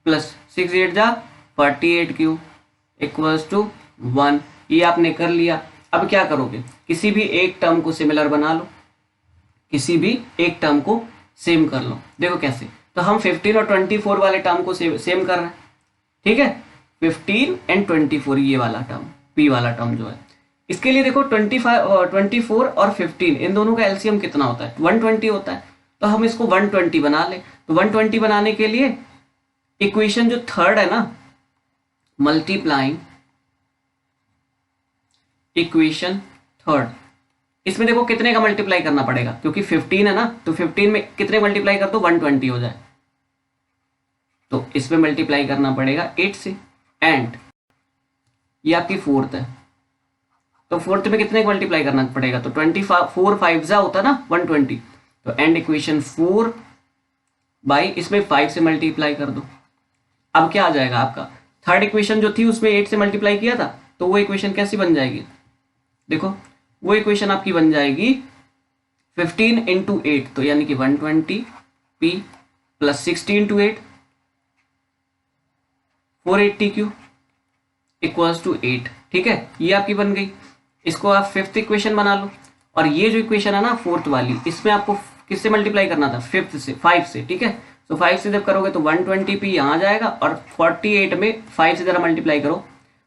प्लस 6 8 जा 48q इक्वल्स टू 1। ये आपने कर लिया। अब क्या करोगे, किसी भी एक टर्म को सिमिलर बना लो, किसी भी एक टर्म को सेम कर लो। देखो कैसे, तो हम 15 और 24 वाले टर्म को सेम कर रहे हैं, ठीक है। 15 एंड 24 ये वाला टर्म, p वाला टर्म जो है, इसके लिए देखो 24 और 15 इन दोनों का एलसीएम कितना होता है 120 होता है। तो हम इसको 120 बना ले। तो 120 बनाने के लिए इक्वेशन जो थर्ड है ना, मल्टीप्लाइंग इक्वेशन थर्ड, इसमें देखो कितने का मल्टीप्लाई करना पड़ेगा, क्योंकि 15 है ना, तो 15 में कितने मल्टीप्लाई कर दो 120 हो जाए, तो इसमें मल्टीप्लाई करना पड़ेगा 8 से। एंड ये आपकी फोर्थ है, तो फोर्थ में कितने का मल्टीप्लाई करना पड़ेगा, तो 24 5 जा होता ना 120, तो एंड इक्वेशन 4 बाई इसमें 5 से मल्टीप्लाई कर दो। अब क्या आ जाएगा आपका, थर्ड इक्वेशन जो थी उसमें 8 से मल्टीप्लाई किया था, तो वो इक्वेशन कैसी बन जाएगी, देखो वो इक्वेशन आपकी बन जाएगी 15 × 8, तो यानी कि 120p plus 60 × 8 480q equals to 8, ठीक है। ये आपकी बन गई। इसको आप फिफ्थ इक्वेशन बना लो। और ये जो इक्वेशन है ना फोर्थ वाली, इसमें आपको किससे मल्टीप्लाई करना था, फिफ्थ से, 5 से, ठीक है। तो 5 से जब करोगे तो 120p यहाँ आ जाएगा और 48 में 5 से जरा मल्टीप्लाई करो,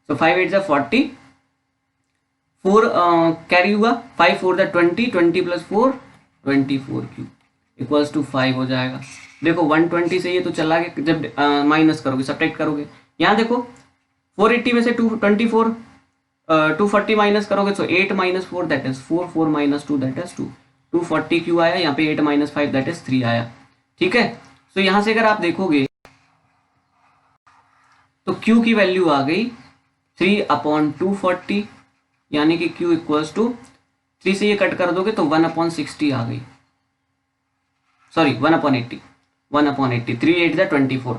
तो 5 8 जा 40, 4 कैरी हुआ, 5 4 जा 20, 20 प्लस 4 24q इक्वल्स टू 5 हो जाएगा। देखो 120 से ये तो चला गया, जब माइनस करोगे सब्ट्रैक्ट करोगे, यहाँ देखो 480 में से 224 240 माइनस करोगे तो 8 - 4 that is 4, 4 - 2 that is 2, 240q आया, यहाँ पे 8 - 5 दैट इज 3 आया, ठीक है। तो यहाँ से अगर आप देखोगे तो q की वैल्यू आ गई 3/240, यानी कि q इक्वल्स टू 3 से ये कट कर दोगे तो 1/60 आ गई, सॉरी 1/80, 1/80, 3 8 जा 24।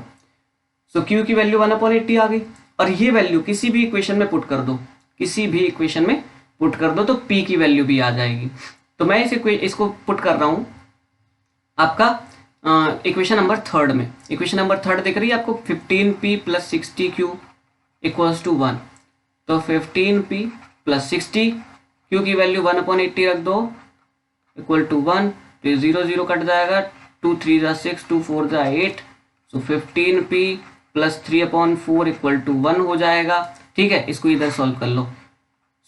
सो q की वैल्यू 1/80 आ गई। और ये वैल्यू किसी भी इक्वेशन में पुट कर दो, किसी भी इक्वेशन में पुट कर दो तो p की वैल्यू भी आ जाएगी। तो मैं इसको पुट कर रहा हूँ आपका इक्वेशन नंबर थर्ड में। इक्वेशन नंबर थर्ड दिख रही है आपको, 15p plus 60q equals to 1। तो 15p प्लस 60q की वैल्यू 1/80 रख दो इक्वल टू 1। तो ये 0 0 कट जाएगा, 2 3 जा 6, 2 4 जा 8। सो 15p प्लस 3/4 इक्वल टू 1 हो जाएगा। ठीक है, इसको इधर सॉल्व कर लो।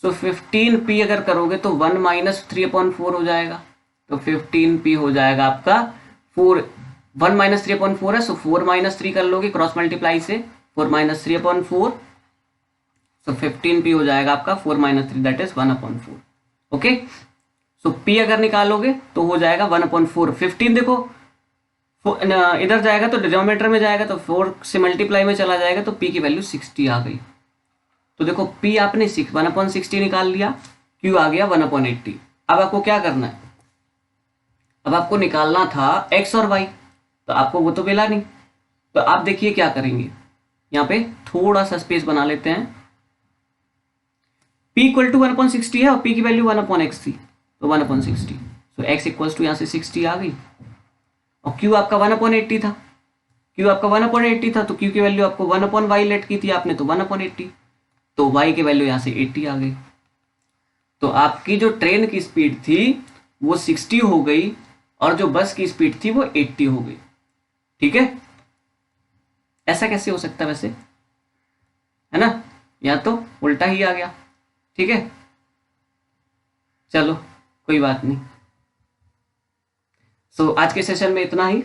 सो 15p अगर करोगे तो 1 माइनस 3/4 हो जाएगा। तो 15p हो जाएगा आपका 4, 1 माइनस 3/4 है, सो 4 माइनस 3 कर लोगे क्रॉस मल्टीप्लाई से, 4 माइनस 3/4। सो 15p हो जाएगा आपका 4 minus 3 that is 1/4। Okay, so p अगर निकालोगे तो हो जाएगा 1/4। 15 देखो इधर जाएगा तो डिनोमिनेटर में जाएगा, तो 4 से मल्टीप्लाई में चला जाएगा, तो p की वैल्यू 60 आ गई। तो देखो p आपने 1/60 निकाल लिया, q आ गया 1/80। अब आपको क्या करना है, अब आपको निकालना था x और y, तो आपको वो तो मिला नहीं। तो आप देखिए क्या करेंगे, यहाँ पे थोड़ा सा स्पेस बना लेते हैं। p इक्वल टू 1/60 है और p की वैल्यू 1/x थी, तो 1/60। तो x इक्वल्स टू यहाँ से 60 आ गई, और q आपका 1/80 था। q आपका 1/80 था, तो q की वैल्यू आपको 1/y लेट की थी आपने, तो 1/80। तो y की वैल्यू यहाँ से 80 आ गई। तो आपकी जो ट्रेन की स्पीड थी वो 60 हो गई, और जो बस की स्पीड थी वो 80 हो गई। ठीक है, ऐसा कैसे हो सकता है वैसे, है ना? या तो उल्टा ही आ गया। ठीक है, चलो कोई बात नहीं। सो आज के सेशन में इतना ही।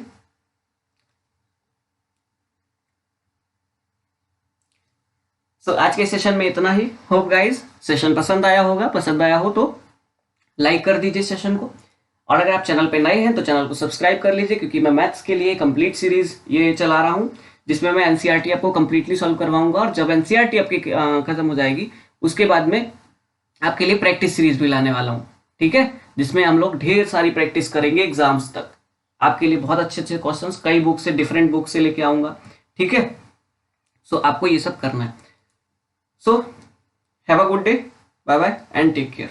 आज के सेशन में इतना ही। होप गाइस सेशन पसंद आया होगा, पसंद आया हो तो लाइक कर दीजिए सेशन को, और अगर आप चैनल पे नए हैं तो चैनल को सब्सक्राइब कर लीजिए, क्योंकि मैं मैथ्स के लिए कंप्लीट सीरीज ये चला रहा हूँ, जिसमें मैं एनसीईआरटी आपको कंप्लीटली सॉल्व करवाऊंगा। और जब एनसीईआरटी आपकी खत्म हो जाएगी उसके बाद में आपके लिए प्रैक्टिस सीरीज भी लाने वाला हूँ। ठीक है, जिसमें हम लोग ढेर सारी प्रैक्टिस करेंगे एग्जाम्स तक। आपके लिए बहुत अच्छे अच्छे क्वेश्चंस कई बुक से, डिफरेंट बुक से लेके आऊंगा। ठीक है, सो आपको ये सब करना है। So have a good day, bye bye and take care.